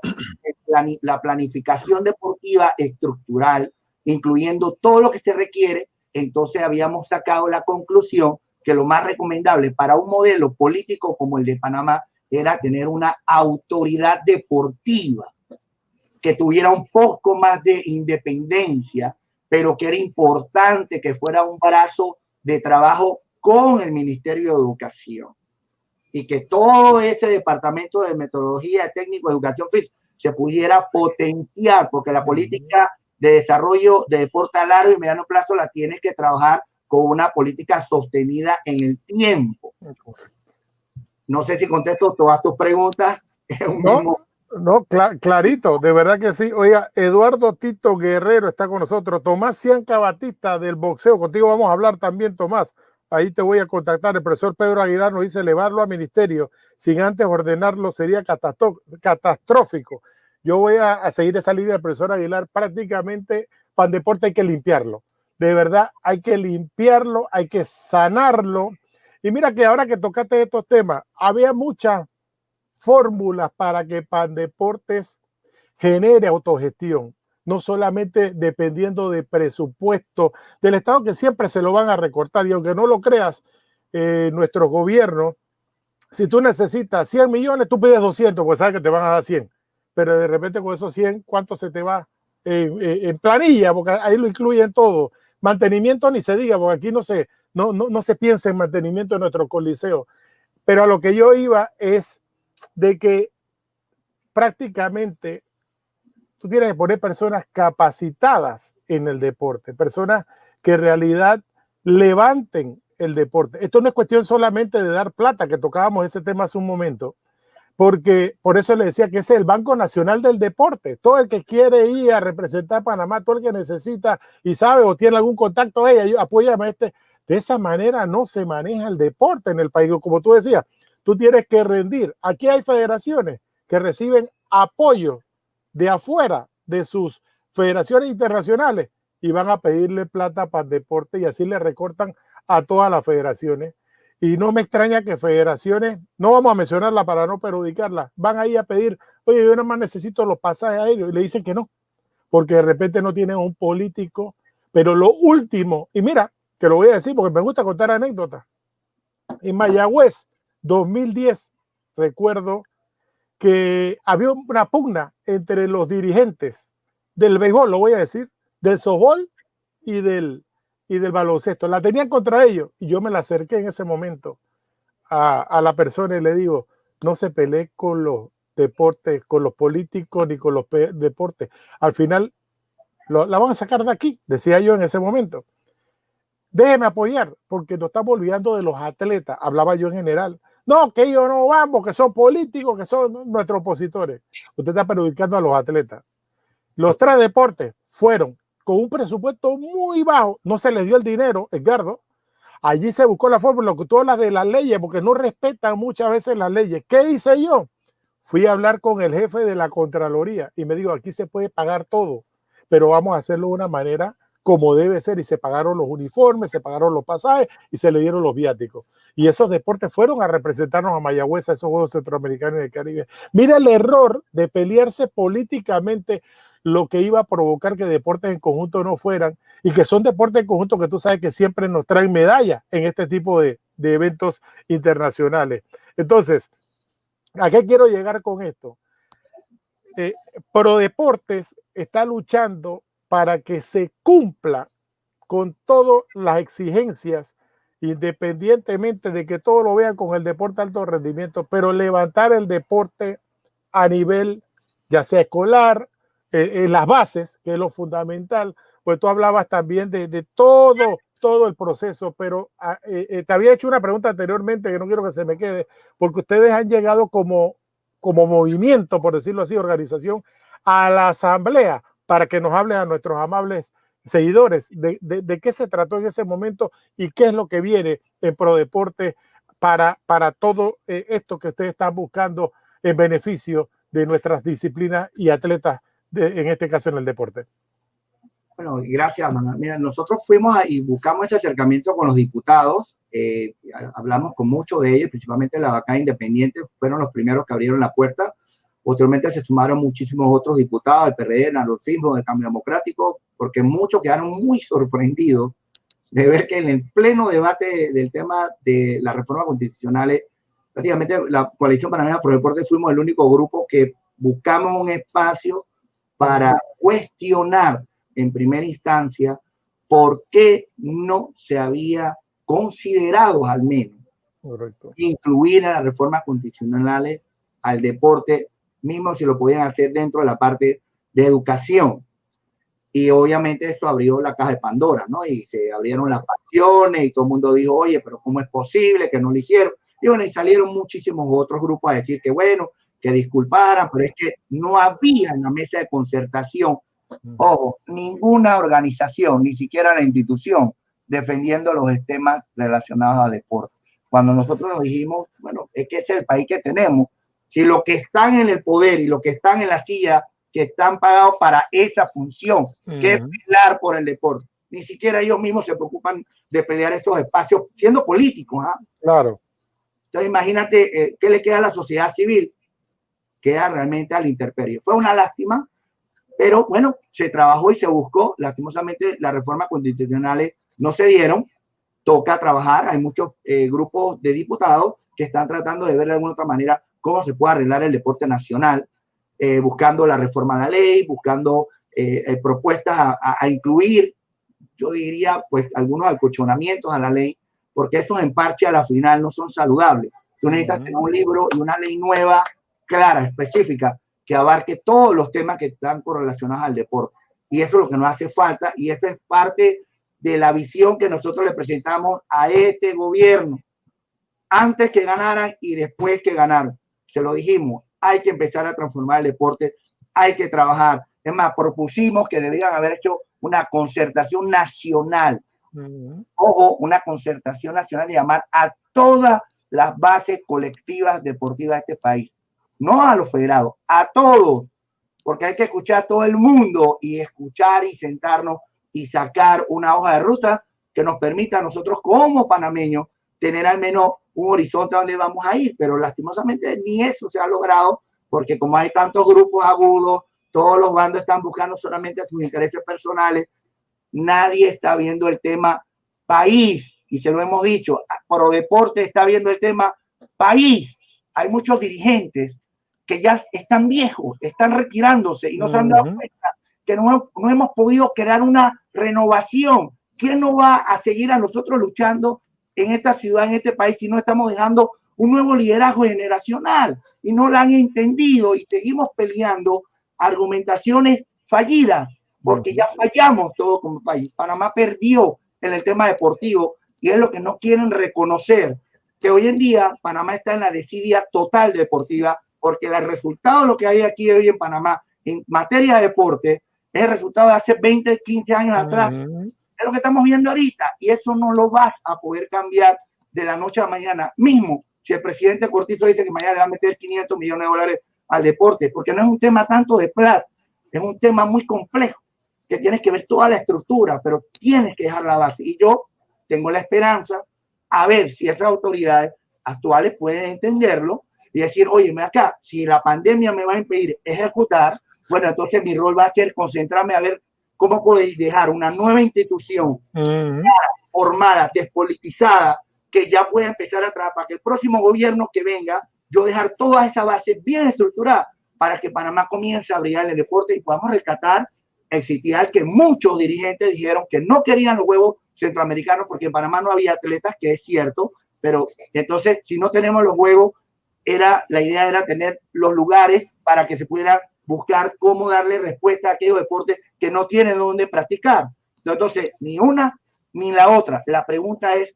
la planificación deportiva estructural, incluyendo todo lo que se requiere, entonces habíamos sacado la conclusión que lo más recomendable para un modelo político como el de Panamá era tener una autoridad deportiva que tuviera un poco más de independencia, pero que era importante que fuera un brazo de trabajo con el Ministerio de Educación y que todo ese departamento de metodología, técnico, educación física se pudiera potenciar, porque la política de desarrollo de deporte a largo y mediano plazo la tienes que trabajar con una política sostenida en el tiempo. No sé si contesto todas tus preguntas. No, clarito, de verdad que sí. Oiga, Eduardo Tito Guerrero está con nosotros. Tomás Cianca Batista del boxeo. Contigo vamos a hablar también, Tomás. Ahí te voy a contactar. El profesor Pedro Aguilar nos dice elevarlo a ministerio sin antes ordenarlo sería catastrófico. Yo voy a seguir esa línea del profesor Aguilar. Prácticamente, Pandeporte hay que limpiarlo. De verdad, hay que limpiarlo, hay que sanarlo. Y mira que ahora que tocaste estos temas, había muchas fórmulas para que Pandeportes genere autogestión, no solamente dependiendo de presupuesto del Estado, que siempre se lo van a recortar. Y aunque no lo creas, nuestro gobierno, si tú necesitas 100 millones, tú pides 200, pues sabes que te van a dar 100. pero de repente con esos 100, ¿cuánto se te va en planilla? Porque ahí lo incluyen todo. Mantenimiento ni se diga, porque aquí no se piensa en mantenimiento de nuestro coliseo. Pero a lo que yo iba es de que prácticamente tú tienes que poner personas capacitadas en el deporte, personas que en realidad levanten el deporte. Esto no es cuestión solamente de dar plata, que tocábamos ese tema hace un momento, porque por eso le decía que ese es el Banco Nacional del Deporte. Todo el que quiere ir a representar a Panamá, todo el que necesita y sabe o tiene algún contacto, apóyame a este. De esa manera no se maneja el deporte en el país. Como tú decías, tú tienes que rendir. Aquí hay federaciones que reciben apoyo de afuera de sus federaciones internacionales y van a pedirle plata para el deporte y así le recortan a todas las federaciones. Y no me extraña que federaciones, no vamos a mencionarla para no perjudicarla, van ahí a pedir, oye, yo nada más necesito los pasajes aéreos, y le dicen que no, porque de repente no tienen un político. Pero lo último, y mira, que lo voy a decir porque me gusta contar anécdotas, en Mayagüez 2010, recuerdo que había una pugna entre los dirigentes del béisbol, lo voy a decir, del softball y del baloncesto. La tenían contra ellos y yo me la acerqué en ese momento a la persona y le digo, no se pelee con los deportes, con los políticos ni con los deportes. Al final la van a sacar de aquí, decía yo en ese momento. Déjeme apoyar porque nos estamos olvidando de los atletas, hablaba yo en general. No, que ellos no van porque son políticos, que son nuestros opositores. Usted está perjudicando a los atletas. Los 3 deportes fueron con un presupuesto muy bajo, no se les dio el dinero, Edgardo. Allí se buscó la fórmula, que tú hablas de las leyes, porque no respetan muchas veces las leyes. ¿Qué hice yo? Fui a hablar con el jefe de la Contraloría y me dijo, aquí se puede pagar todo, pero vamos a hacerlo de una manera como debe ser, y se pagaron los uniformes, se pagaron los pasajes y se le dieron los viáticos. Y esos deportes fueron a representarnos a Mayagüez a esos Juegos Centroamericanos y del Caribe. Mira el error de pelearse políticamente, lo que iba a provocar que deportes en conjunto no fueran, y que son deportes en conjunto que tú sabes que siempre nos traen medallas en este tipo de eventos internacionales. Entonces, ¿a qué quiero llegar con esto? Prodeportes está luchando para que se cumpla con todas las exigencias, independientemente de que todos lo vean con el deporte de alto rendimiento, pero levantar el deporte a nivel ya sea escolar, en las bases, que es lo fundamental. Pues tú hablabas también de todo el proceso, pero te había hecho una pregunta anteriormente que no quiero que se me quede, porque ustedes han llegado como movimiento, por decirlo así, organización, a la asamblea para que nos hable a nuestros amables seguidores de qué se trató en ese momento y qué es lo que viene en Prodeporte para todo esto que ustedes están buscando en beneficio de nuestras disciplinas y atletas, en este caso en el deporte. Bueno, gracias, Manuel. Mira, nosotros fuimos y buscamos ese acercamiento con los diputados, hablamos con muchos de ellos, principalmente la bancada independiente, fueron los primeros que abrieron la puerta. Posteriormente se sumaron muchísimos otros diputados, el PRD, el Narofismo, el Cambio Democrático, porque muchos quedaron muy sorprendidos de ver que en el pleno debate del tema de la reforma constitucional, prácticamente la Coalición Panameña Pro Deporte fuimos el único grupo que buscamos un espacio para cuestionar en primera instancia por qué no se había considerado al menos incluir en las reformas constitucionales al deporte, mismo si lo podían hacer dentro de la parte de educación. Y obviamente eso abrió la caja de Pandora, ¿no? Y se abrieron las pasiones y todo el mundo dijo, oye, pero ¿cómo es posible que no lo hicieron? Y bueno, y salieron muchísimos otros grupos a decir que bueno, que disculparan, pero es que no había en la mesa de concertación, ojo, ninguna organización, ni siquiera la institución, defendiendo los temas relacionados al deporte. Cuando nosotros nos dijimos, bueno, es que ese es el país que tenemos. Si los que están en el poder y los que están en la silla, que están pagados para esa función, que es pelear por el deporte, ni siquiera ellos mismos se preocupan de pelear esos espacios, siendo políticos. Claro. Entonces imagínate qué le queda a la sociedad civil, queda realmente al intemperie. Fue una lástima, pero bueno, se trabajó y se buscó. Lastimosamente las reformas constitucionales no se dieron, toca trabajar. Hay muchos grupos de diputados que están tratando de ver de alguna otra manera cómo se puede arreglar el deporte nacional. buscando la reforma de la ley, buscando propuestas a incluir, yo diría, pues algunos acolchonamientos a la ley, porque esos emparches a la final no son saludables. Tú necesitas tener un libro y una ley nueva, clara, específica, que abarque todos los temas que están correlacionados al deporte. Y eso es lo que nos hace falta, y esto es parte de la visión que nosotros le presentamos a este gobierno, antes que ganaran y después que ganaron. Se lo dijimos, hay que empezar a transformar el deporte, hay que trabajar. Es más, propusimos que deberían haber hecho una concertación nacional. Ojo, una concertación nacional de llamar a todas las bases colectivas deportivas de este país. No a los federados, a todos. Porque hay que escuchar a todo el mundo y escuchar y sentarnos y sacar una hoja de ruta que nos permita a nosotros como panameños tener al menos un horizonte a donde vamos a ir, pero lastimosamente ni eso se ha logrado, porque como hay tantos grupos agudos, todos los bandos están buscando solamente sus intereses personales, nadie está viendo el tema país, y se lo hemos dicho, Prodeporte está viendo el tema país. Hay muchos dirigentes que ya están viejos, están retirándose y no se han dado cuenta que no hemos podido crear una renovación. ¿Quién no va a seguir a nosotros luchando en esta ciudad, en este país, si no estamos dejando un nuevo liderazgo generacional? Y no lo han entendido y seguimos peleando argumentaciones fallidas, porque ya fallamos todo como país. Panamá perdió en el tema deportivo y es lo que no quieren reconocer, que hoy en día Panamá está en la desidia total deportiva, porque el resultado de lo que hay aquí hoy en Panamá en materia de deporte es el resultado de hace 20, 15 años atrás. Es lo que estamos viendo ahorita, y eso no lo vas a poder cambiar de la noche a la mañana. Mismo si el presidente Cortizo dice que mañana le va a meter 500 millones de dólares al deporte, porque no es un tema tanto de plata, es un tema muy complejo, que tienes que ver toda la estructura, pero tienes que dejar la base. Y yo tengo la esperanza a ver si esas autoridades actuales pueden entenderlo y decir, oye, acá, si la pandemia me va a impedir ejecutar, bueno, entonces mi rol va a ser concentrarme a ver cómo podéis dejar una nueva institución formada, despolitizada, que ya pueda empezar a trabajar para que el próximo gobierno que venga, yo dejar toda esa base bien estructurada para que Panamá comience a brillar en el deporte y podamos rescatar el sitial que muchos dirigentes dijeron que no querían los huevos centroamericanos porque en Panamá no había atletas, que es cierto, pero entonces si no tenemos los huevos, la idea era tener los lugares para que se pudiera buscar cómo darle respuesta a aquellos deportes que no tienen dónde practicar. Entonces, ni una ni la otra. La pregunta es,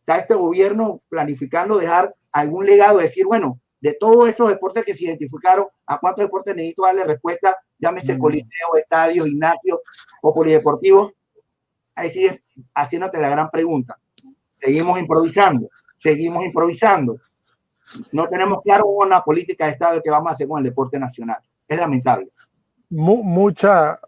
¿está este gobierno planificando dejar algún legado? Decir, bueno, de todos esos deportes que se identificaron, ¿a cuántos deportes necesito darle respuesta? Llámese coliseo, estadio, gimnasio o polideportivos. Ahí sigues haciéndote la gran pregunta. Seguimos improvisando. No tenemos claro una política de Estado que vamos a hacer con el deporte nacional. Es lamentable. Mucha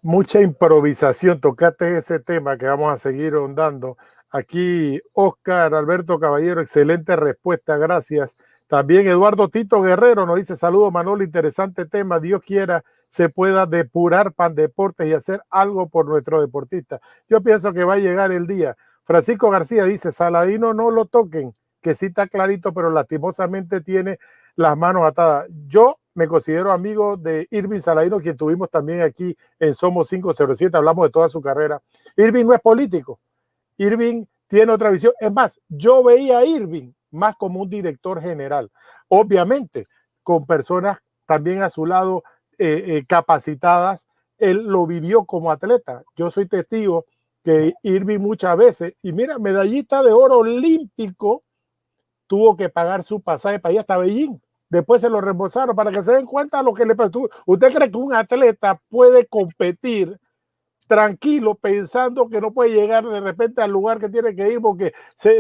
improvisación. Tocaste ese tema que vamos a seguir ahondando. Aquí Oscar Alberto Caballero, excelente respuesta, gracias. También Eduardo Tito Guerrero nos dice, saludos Manolo, interesante tema, Dios quiera se pueda depurar Pandeportes y hacer algo por nuestros deportistas. Yo pienso que va a llegar el día. Francisco García dice, Saladino no lo toquen, que sí está clarito, pero lastimosamente tiene las manos atadas. Yo me considero amigo de Irving Saladino, quien tuvimos también aquí en Somos 507, hablamos de toda su carrera. Irving no es político, Irving tiene otra visión. Es más, yo veía a Irving más como un director general, obviamente con personas también a su lado capacitadas. Él lo vivió como atleta. Yo soy testigo que Irving muchas veces, y mira, medallista de oro olímpico, tuvo que pagar su pasaje para ir hasta Beijing. Después se lo reembolsaron para que se den cuenta de lo que le pasó. ¿Usted cree que un atleta puede competir tranquilo pensando que no puede llegar de repente al lugar que tiene que ir? Porque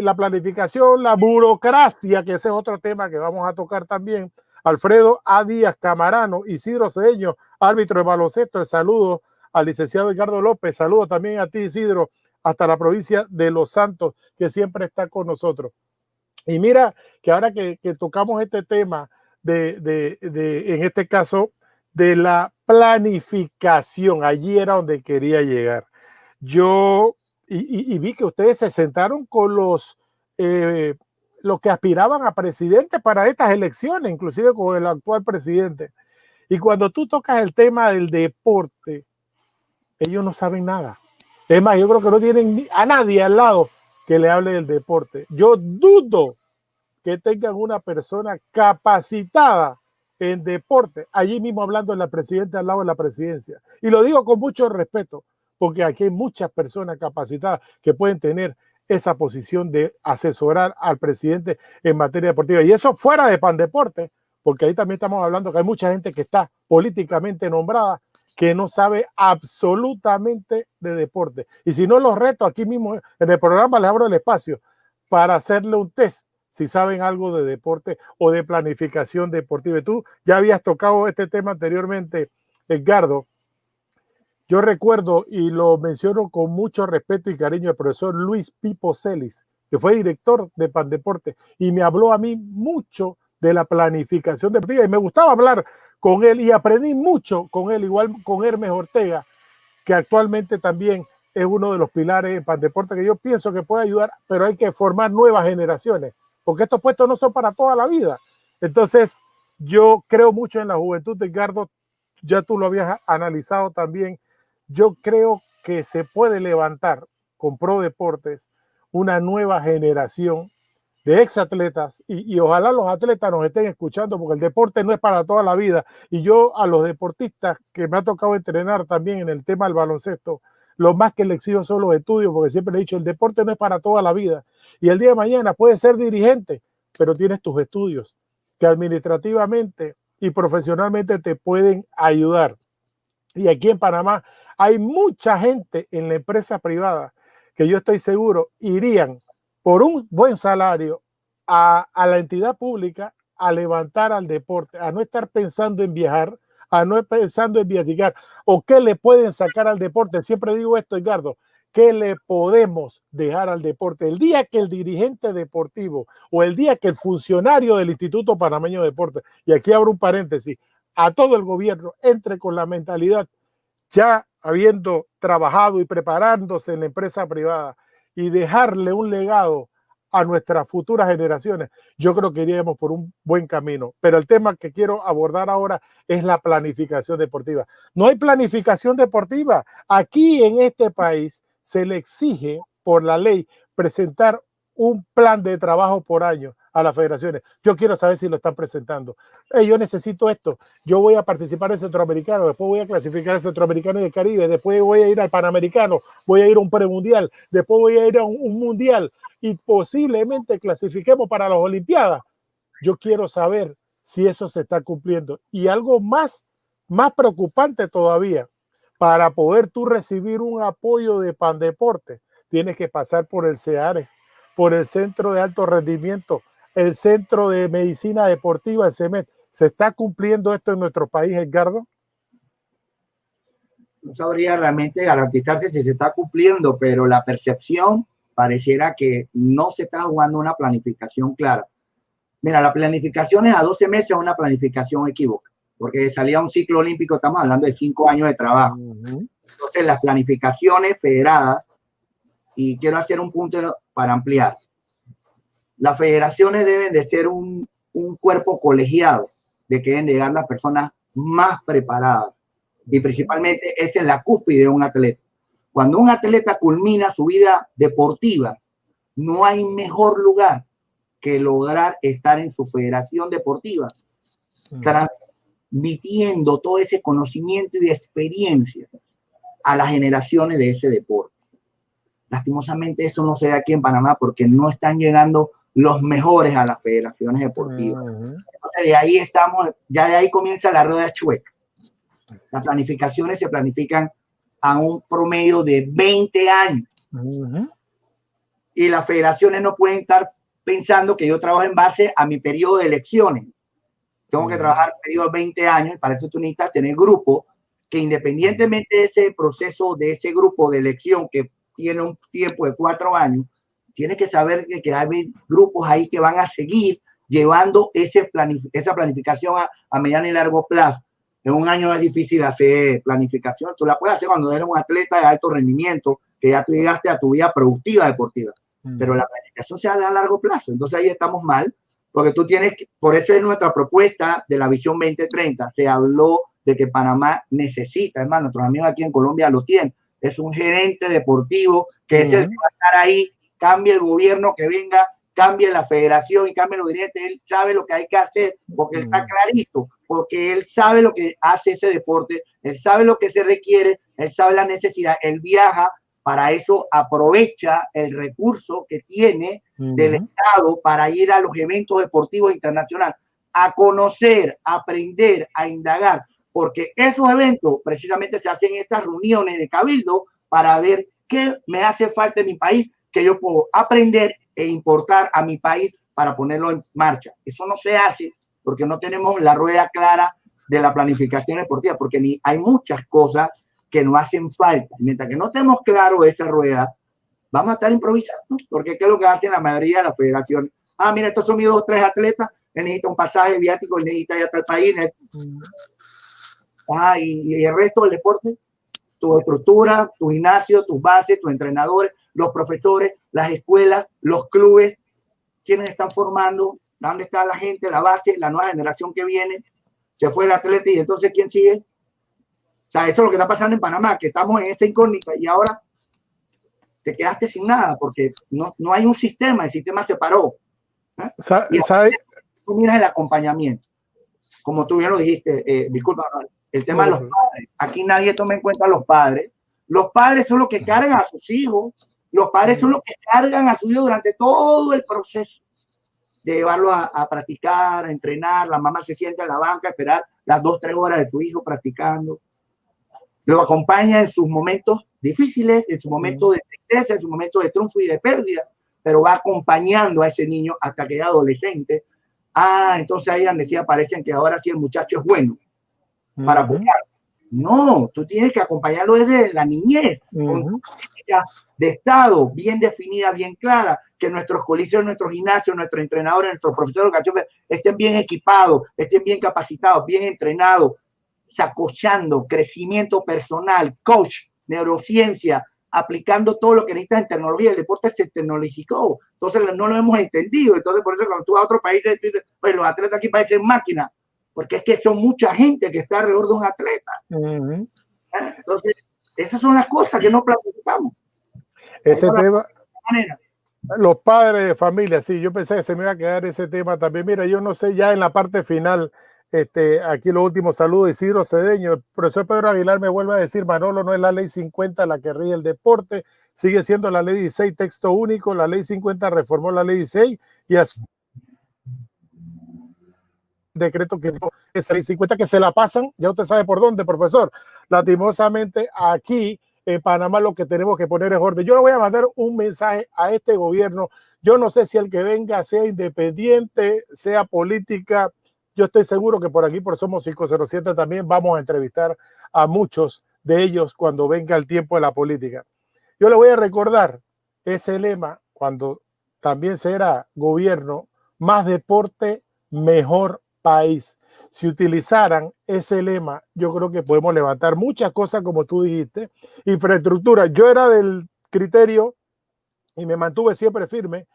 la planificación, la burocracia, que ese es otro tema que vamos a tocar también. Alfredo A. Díaz Camarano, Isidro Cedeño, árbitro de baloncesto, el saludo al licenciado Ricardo López, saludo también a ti, Isidro, hasta la provincia de Los Santos, que siempre está con nosotros. Y mira que ahora que tocamos este tema en este caso, de la planificación, allí era donde quería llegar. Yo, y vi que ustedes se sentaron con los que aspiraban a presidente para estas elecciones, inclusive con el actual presidente. Y cuando tú tocas el tema del deporte, ellos no saben nada. Es más, yo creo que no tienen a nadie al lado que le hable del deporte. Yo dudo que tengan una persona capacitada en deporte, allí mismo hablando de la presidenta al lado de la presidencia. Y lo digo con mucho respeto, porque aquí hay muchas personas capacitadas que pueden tener esa posición de asesorar al presidente en materia deportiva. Y eso fuera de Pandeporte, porque ahí también estamos hablando que hay mucha gente que está políticamente nombrada que no sabe absolutamente de deporte. Y si no, los reto aquí mismo en el programa, les abro el espacio para hacerle un test si saben algo de deporte o de planificación deportiva. Y tú ya habías tocado este tema anteriormente, Edgardo. Yo recuerdo, y lo menciono con mucho respeto y cariño, al profesor Luis Pipo Celis, que fue director de Pandeporte, y me habló a mí mucho de la planificación deportiva, y me gustaba hablar con él, y aprendí mucho con él, igual con Hermes Ortega, que actualmente también es uno de los pilares en Pandeporte, que yo pienso que puede ayudar, pero hay que formar nuevas generaciones, porque estos puestos no son para toda la vida. Entonces, yo creo mucho en la juventud, Edgardo, ya tú lo habías analizado también. Yo creo que se puede levantar con Pro Deportes una nueva generación de exatletas y ojalá los atletas nos estén escuchando, porque el deporte no es para toda la vida. Y yo a los deportistas que me ha tocado entrenar también en el tema del baloncesto, lo más que les exijo son los estudios, porque siempre le he dicho, el deporte no es para toda la vida. Y el día de mañana puedes ser dirigente, pero tienes tus estudios que administrativamente y profesionalmente te pueden ayudar. Y aquí en Panamá hay mucha gente en la empresa privada que yo estoy seguro irían por un buen salario a la entidad pública a levantar al deporte, a no estar pensando en viajar, a no estar pensando en viajar, o qué le pueden sacar al deporte. Siempre digo esto, Edgardo, ¿qué le podemos dejar al deporte? El día que el dirigente deportivo o el día que el funcionario del Instituto Panameño de Deportes, y aquí abro un paréntesis, a todo el gobierno entre con la mentalidad, ya habiendo trabajado y preparándose en la empresa privada, y dejarle un legado a nuestras futuras generaciones, yo creo que iríamos por un buen camino. Pero el tema que quiero abordar ahora es la planificación deportiva. No hay planificación deportiva. Aquí en este país se le exige por la ley presentar un plan de trabajo por año a las federaciones. Yo quiero saber si lo están presentando. Yo necesito esto. Yo voy a participar en el Centroamericano, después voy a clasificar al Centroamericano y el Caribe, después voy a ir al Panamericano, voy a ir a un premundial, después voy a ir a un mundial y posiblemente clasifiquemos para las Olimpiadas. Yo quiero saber si eso se está cumpliendo. Y algo más preocupante todavía, para poder tú recibir un apoyo de Pandeporte, tienes que pasar por el CEARE, por el Centro de Alto Rendimiento, el Centro de Medicina Deportiva, el CEMED. ¿Se está cumpliendo esto en nuestro país, Edgardo? No sabría realmente garantizarse si se está cumpliendo, pero la percepción pareciera que no se está jugando una planificación clara. Mira, la planificación es a 12 meses, una planificación equívoca, porque salía un ciclo olímpico, estamos hablando de 5 años de trabajo. Entonces, las planificaciones federadas, y quiero hacer un punto para ampliar, las federaciones deben de ser un cuerpo colegiado, de que deben llegar las personas más preparadas, y principalmente es en la cúspide de un atleta. Cuando un atleta culmina su vida deportiva, no hay mejor lugar que lograr estar en su federación deportiva, transmitiendo todo ese conocimiento y experiencia a las generaciones de ese deporte. Lastimosamente eso no se da aquí en Panamá porque no están llegando los mejores a las federaciones deportivas. Entonces de ahí estamos, ya de ahí comienza la rueda chueca. Las planificaciones se planifican a un promedio de 20 años. Y las federaciones no pueden estar pensando que yo trabajo en base a mi periodo de elecciones. Tengo que trabajar un periodo de 20 años y para eso tú necesitas tener grupos que independientemente de ese proceso, de ese grupo de elección que tiene un tiempo de 4 años, tienes que saber que hay grupos ahí que van a seguir llevando esa planificación a mediano y largo plazo. En un año es difícil hacer planificación. Tú la puedes hacer cuando eres un atleta de alto rendimiento, que ya tú llegaste a tu vida productiva deportiva. Pero la planificación se da a largo plazo. Entonces ahí estamos mal porque tú tienes, por eso es nuestra propuesta de la Visión 2030, se habló de que Panamá necesita, hermano, nuestros amigos aquí en Colombia lo tienen, es un gerente deportivo que es el que va a estar ahí, cambie el gobierno que venga, cambie la federación y cambie los dirigentes, él sabe lo que hay que hacer, porque él está clarito, porque él sabe lo que hace ese deporte, él sabe lo que se requiere, él sabe la necesidad, él viaja, para eso aprovecha el recurso que tiene del Estado para ir a los eventos deportivos internacionales, a conocer, a aprender, a indagar, porque esos eventos precisamente se hacen en estas reuniones de cabildo para ver qué me hace falta en mi país, que yo puedo aprender e importar a mi país para ponerlo en marcha. Eso no se hace porque no tenemos la rueda clara de la planificación deportiva, porque hay muchas cosas que nos hacen falta. Mientras que no tenemos claro esa rueda, vamos a estar improvisando, porque ¿qué es lo que hacen la mayoría de las federaciones? Ah, mira, estos son mis 2 o 3 atletas, él necesita un pasaje viático, él necesita ir hasta el país. Y el resto del deporte, tu estructura, tu gimnasio, tus bases, tus entrenadores, los profesores, las escuelas, los clubes, quienes están formando, dónde está la gente, la base, la nueva generación que viene, se fue el atleta y entonces ¿quién sigue? O sea, eso es lo que está pasando en Panamá, que estamos en esa incógnita y ahora te quedaste sin nada porque no hay un sistema, el sistema se paró. Y tú miras el acompañamiento, como tú bien lo dijiste, disculpa, el tema de los padres. Aquí nadie toma en cuenta a los padres. Los padres son los que cargan a sus hijos. Los padres son los que cargan a sus hijos durante todo el proceso de llevarlo a practicar, a entrenar. La mamá se sienta en la banca a esperar las 2 o 3 horas de su hijo practicando. Lo acompaña en sus momentos difíciles, en sus momentos de tristeza, en sus momentos de triunfo y de pérdida, pero va acompañando a ese niño hasta que es adolescente. Entonces ahí donde sí aparecen que ahora sí el muchacho es bueno para apoyar. No, tú tienes que acompañarlo desde la niñez, con una política de Estado bien definida, bien clara, que nuestros colegios, nuestros gimnasios, nuestros entrenadores, nuestros profesores de educación estén bien equipados, estén bien capacitados, bien entrenados, sacochando crecimiento personal, coach, neurociencia, aplicando todo lo que necesitas en tecnología. El deporte se tecnologizó, entonces no lo hemos entendido. Entonces, por eso cuando tú vas a otro país, pues los atletas aquí parecen máquinas, porque es que son mucha gente que está alrededor de un atleta. Entonces, esas son las cosas que no planificamos. Ese tema, los padres de familia, sí, yo pensé que se me iba a quedar ese tema también. Mira, yo no sé, ya en la parte final, aquí los últimos saludos, Isidro Cedeño, el profesor Pedro Aguilar me vuelve a decir, Manolo, no es la ley 50 la que rige el deporte, sigue siendo la ley 16 texto único, la ley 50 reformó la ley 16 y a su decreto que es ley 50 que se la pasan, ya usted sabe por dónde, profesor. Lastimosamente aquí en Panamá lo que tenemos que poner es orden. Yo le voy a mandar un mensaje a este gobierno. Yo no sé si el que venga sea independiente, sea política. Yo estoy seguro que por aquí, por Somos 507, también vamos a entrevistar a muchos de ellos cuando venga el tiempo de la política. Yo le voy a recordar ese lema cuando también será gobierno, más deporte, mejor país. Si utilizaran ese lema, yo creo que podemos levantar muchas cosas, como tú dijiste. Infraestructura. Yo era del criterio y me mantuve siempre firme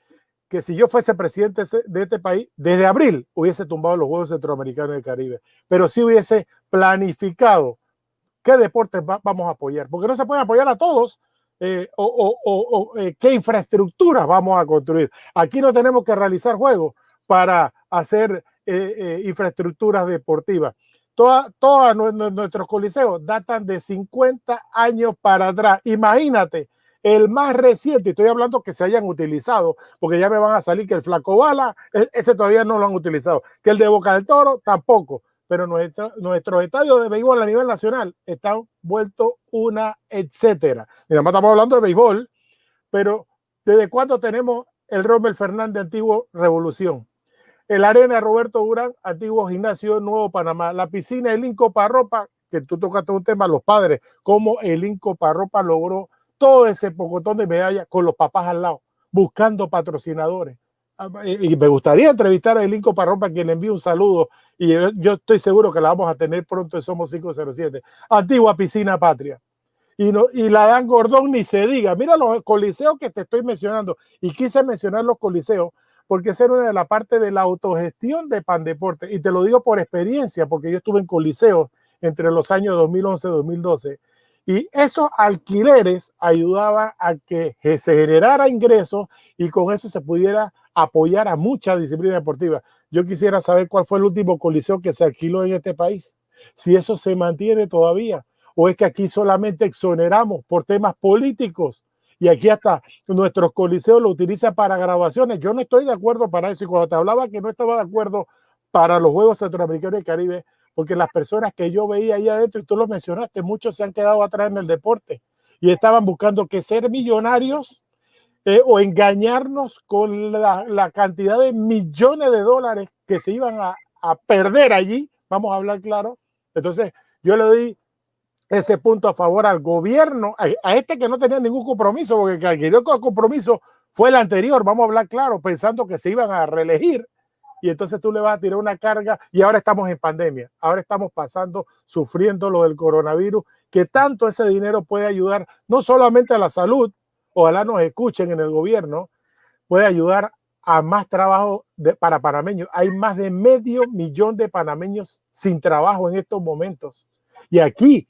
que si yo fuese presidente de este país, desde abril hubiese tumbado los Juegos Centroamericanos del Caribe, pero sí hubiese planificado qué deportes vamos a apoyar, porque no se pueden apoyar a todos, qué infraestructura vamos a construir. Aquí no tenemos que realizar juegos para hacer infraestructuras deportivas. Todos nuestros coliseos datan de 50 años para atrás. Imagínate, el más reciente, estoy hablando que se hayan utilizado, porque ya me van a salir que el Flaco Bala, ese todavía no lo han utilizado, que el de Boca del Toro tampoco, pero nuestros estadios de béisbol a nivel nacional están vueltos una etcétera. Y además estamos hablando de béisbol, pero ¿desde cuándo tenemos el Rommel Fernández Antiguo Revolución? El Arena Roberto Durán, Antiguo Gimnasio Nuevo Panamá, la piscina El Inco Parropa, que tú tocaste un tema, los padres, cómo el Inco Parropa logró todo ese pocotón de medallas con los papás al lado, buscando patrocinadores. Y me gustaría entrevistar a Elinco Parropa, a quien le envío un saludo, y yo estoy seguro que la vamos a tener pronto en Somos 507. Antigua Piscina Patria. Y la Dan Gordón ni se diga. Mira los coliseos que te estoy mencionando, y quise mencionar los coliseos porque esa era una de la parte de la autogestión de Pandeporte. Y te lo digo por experiencia, porque yo estuve en Coliseo entre los años 2011 y 2012. Y esos alquileres ayudaban a que se generara ingresos y con eso se pudiera apoyar a muchas disciplinas deportivas. Yo quisiera saber cuál fue el último coliseo que se alquiló en este país, si eso se mantiene todavía, o es que aquí solamente exoneramos por temas políticos y aquí hasta nuestros coliseos lo utilizan para grabaciones. Yo no estoy de acuerdo para eso, y cuando te hablaba que no estaba de acuerdo para los Juegos Centroamericanos y Caribe, porque las personas que yo veía ahí adentro, y tú lo mencionaste, muchos se han quedado atrás en el deporte y estaban buscando que ser millonarios o engañarnos con la cantidad de millones de dólares que se iban a perder allí, vamos a hablar claro. Entonces yo le di ese punto a favor al gobierno, a este que no tenía ningún compromiso, porque el que adquirió el compromiso fue el anterior, vamos a hablar claro, pensando que se iban a reelegir. Y entonces tú le vas a tirar una carga y ahora estamos en pandemia, ahora estamos pasando, sufriendo lo del coronavirus, que tanto ese dinero puede ayudar no solamente a la salud, ojalá nos escuchen en el gobierno, puede ayudar a más trabajo para panameños. Hay más de 500,000 de panameños sin trabajo en estos momentos. Y aquí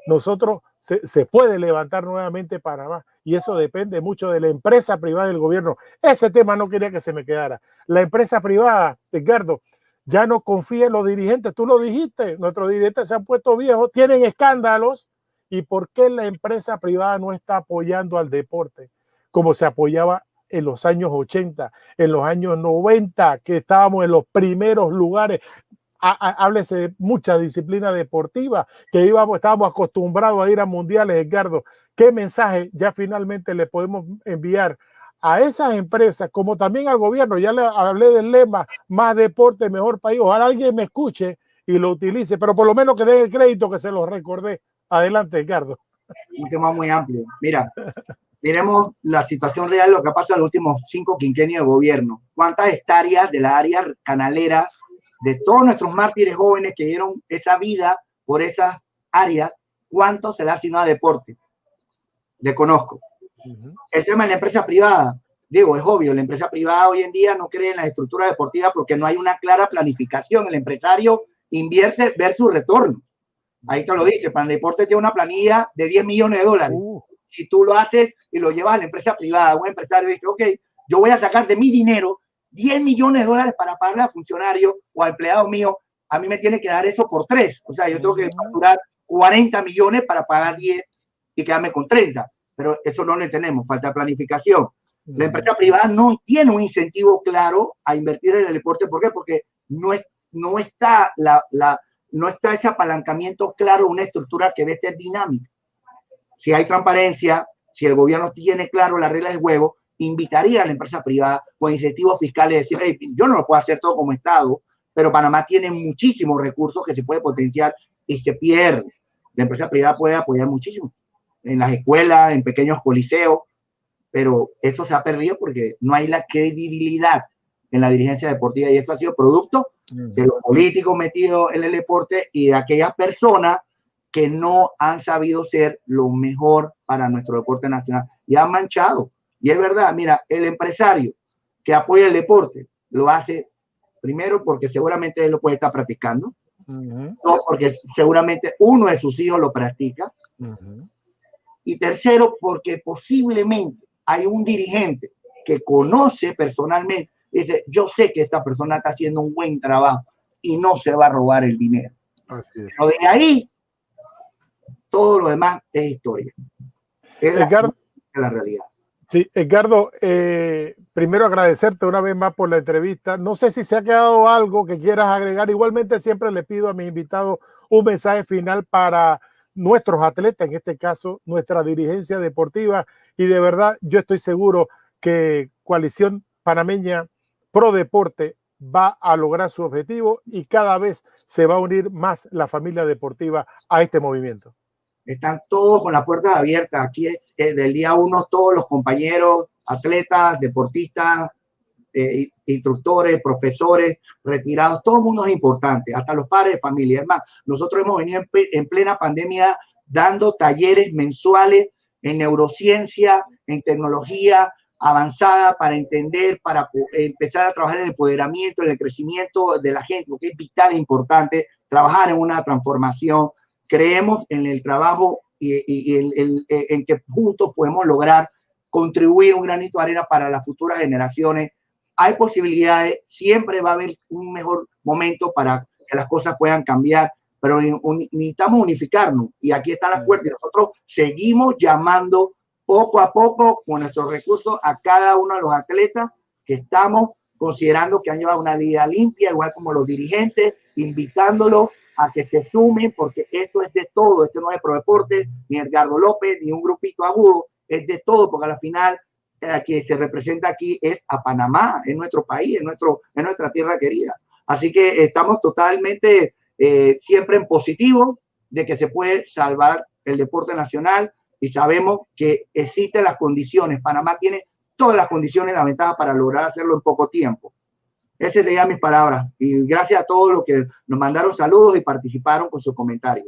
nosotros se puede levantar nuevamente Panamá, y eso depende mucho de la empresa privada y del gobierno. Ese tema no quería que se me quedara. La empresa privada, Edgardo, ya no confía en los dirigentes. Tú lo dijiste, nuestros dirigentes se han puesto viejos, tienen escándalos. ¿Y por qué la empresa privada no está apoyando al deporte como se apoyaba en los años 80, en los años 90, que estábamos en los primeros lugares? Háblese de muchas disciplinas deportivas que estábamos acostumbrados a ir a mundiales, Edgardo. ¿Qué mensaje ya finalmente le podemos enviar a esas empresas, como también al gobierno? Ya le hablé del lema, más deporte, mejor país. Ojalá alguien me escuche y lo utilice, pero por lo menos que den el crédito que se lo recordé. Adelante, Edgardo. Un tema muy amplio. Mira, miremos la situación real, lo que ha pasado en los últimos 5 quinquenios de gobierno. ¿Cuántas hectáreas de la área canalera de todos nuestros mártires jóvenes que dieron esa vida por esas áreas, cuánto se le ha asignado a deporte? Desconozco. El tema de la empresa privada, digo, es obvio, la empresa privada hoy en día no cree en las estructuras deportivas porque no hay una clara planificación. El empresario invierte versus retorno. Ahí te lo dice, Pandeporte tiene una planilla de 10 millones de dólares. Si tú lo haces y lo llevas a la empresa privada, un empresario dice, ok, yo voy a sacar de mi dinero 10 millones de dólares para pagarle a funcionarios o a empleados míos, a mí me tiene que dar eso por 3. O sea, yo tengo que facturar 40 millones para pagar 10 y quedarme con 30. Pero eso no lo tenemos, falta planificación. La empresa privada no tiene un incentivo claro a invertir en el deporte. ¿Por qué? Porque no está ese apalancamiento claro, una estructura que debe ser dinámica. Si hay transparencia, si el gobierno tiene claro las reglas de juego, invitaría a la empresa privada con incentivos fiscales, decir, hey, yo no lo puedo hacer todo como Estado, pero Panamá tiene muchísimos recursos que se puede potenciar y se pierde. La empresa privada puede apoyar muchísimo en las escuelas, en pequeños coliseos, pero eso se ha perdido porque no hay la credibilidad en la dirigencia deportiva, y eso ha sido producto de los políticos metidos en el deporte y de aquellas personas que no han sabido ser lo mejor para nuestro deporte nacional y han manchado. Y es verdad, mira, el empresario que apoya el deporte lo hace primero porque seguramente él lo puede estar practicando, dos, porque seguramente uno de sus hijos lo practica, y tercero, porque posiblemente hay un dirigente que conoce personalmente, dice, yo sé que esta persona está haciendo un buen trabajo y no se va a robar el dinero. Así es. Pero de ahí, todo lo demás es historia. Es la realidad. Sí, Edgardo, primero agradecerte una vez más por la entrevista. No sé si se ha quedado algo que quieras agregar. Igualmente siempre le pido a mis invitados un mensaje final para nuestros atletas, en este caso nuestra dirigencia deportiva, y de verdad yo estoy seguro que Coalición Panameña Pro Deporte va a lograr su objetivo y cada vez se va a unir más la familia deportiva a este movimiento. Están todos con las puertas abiertas. Aquí es del día 1, todos los compañeros, atletas, deportistas, instructores, profesores, retirados, todo el mundo es importante, hasta los padres de familia. Es más, nosotros hemos venido en plena pandemia dando talleres mensuales en neurociencia, en tecnología, avanzada para entender, para empezar a trabajar en el empoderamiento, en el crecimiento de la gente, porque es vital e importante trabajar en una transformación. Creemos en el trabajo y en que juntos podemos lograr contribuir un granito de arena para las futuras generaciones. Hay posibilidades, siempre va a haber un mejor momento para que las cosas puedan cambiar, pero necesitamos unificarnos y aquí está la puerta y nosotros seguimos llamando poco a poco con nuestros recursos a cada uno de los atletas que estamos considerando que han llevado una vida limpia, igual como los dirigentes, invitándolos a que se sumen, porque esto es de todo, esto no es ProDeportes, ni Edgardo López, ni un grupito agudo, es de todo, porque al final que se representa aquí es a Panamá, es nuestro país, es nuestra tierra querida. Así que estamos totalmente siempre en positivo de que se puede salvar el deporte nacional y sabemos que existen las condiciones. Panamá tiene todas las condiciones, la ventaja para lograr hacerlo en poco tiempo. Esas serían mis palabras y gracias a todos los que nos mandaron saludos y participaron con sus comentarios.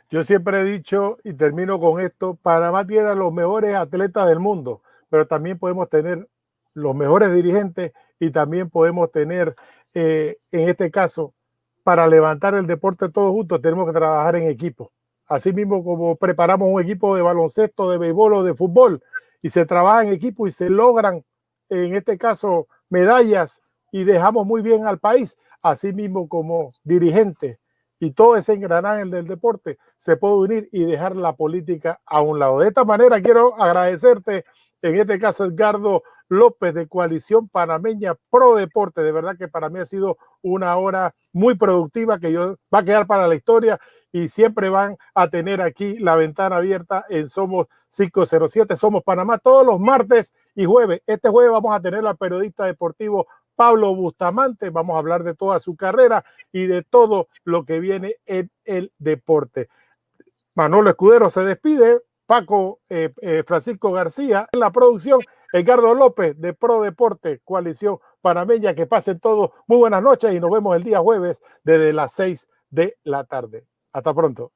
Yo siempre he dicho, y termino con esto, Panamá tiene a los mejores atletas del mundo, pero también podemos tener los mejores dirigentes y también podemos tener, en este caso, para levantar el deporte todos juntos, tenemos que trabajar en equipo. Así mismo como preparamos un equipo de baloncesto, de béisbol o de fútbol, y se trabaja en equipo y se logran, en este caso, medallas y dejamos muy bien al país, así mismo como dirigentes y todo ese engranaje del deporte se puede unir y dejar la política a un lado. De esta manera quiero agradecerte, en este caso Edgardo López de Coalición Panameña Pro Deporte. De verdad que para mí ha sido una hora muy productiva que va a quedar para la historia y siempre van a tener aquí la ventana abierta en Somos 507, Somos Panamá, todos los martes y jueves. Este jueves vamos a tener al periodista deportivo Pablo Bustamante, vamos a hablar de toda su carrera y de todo lo que viene en el deporte. Manolo Escudero se despide, Paco Francisco García en la producción, Edgardo López de Pro Deporte, Coalición Panameña. Que pasen todos muy buenas noches y nos vemos el día jueves desde las 6 de la tarde. Hasta pronto.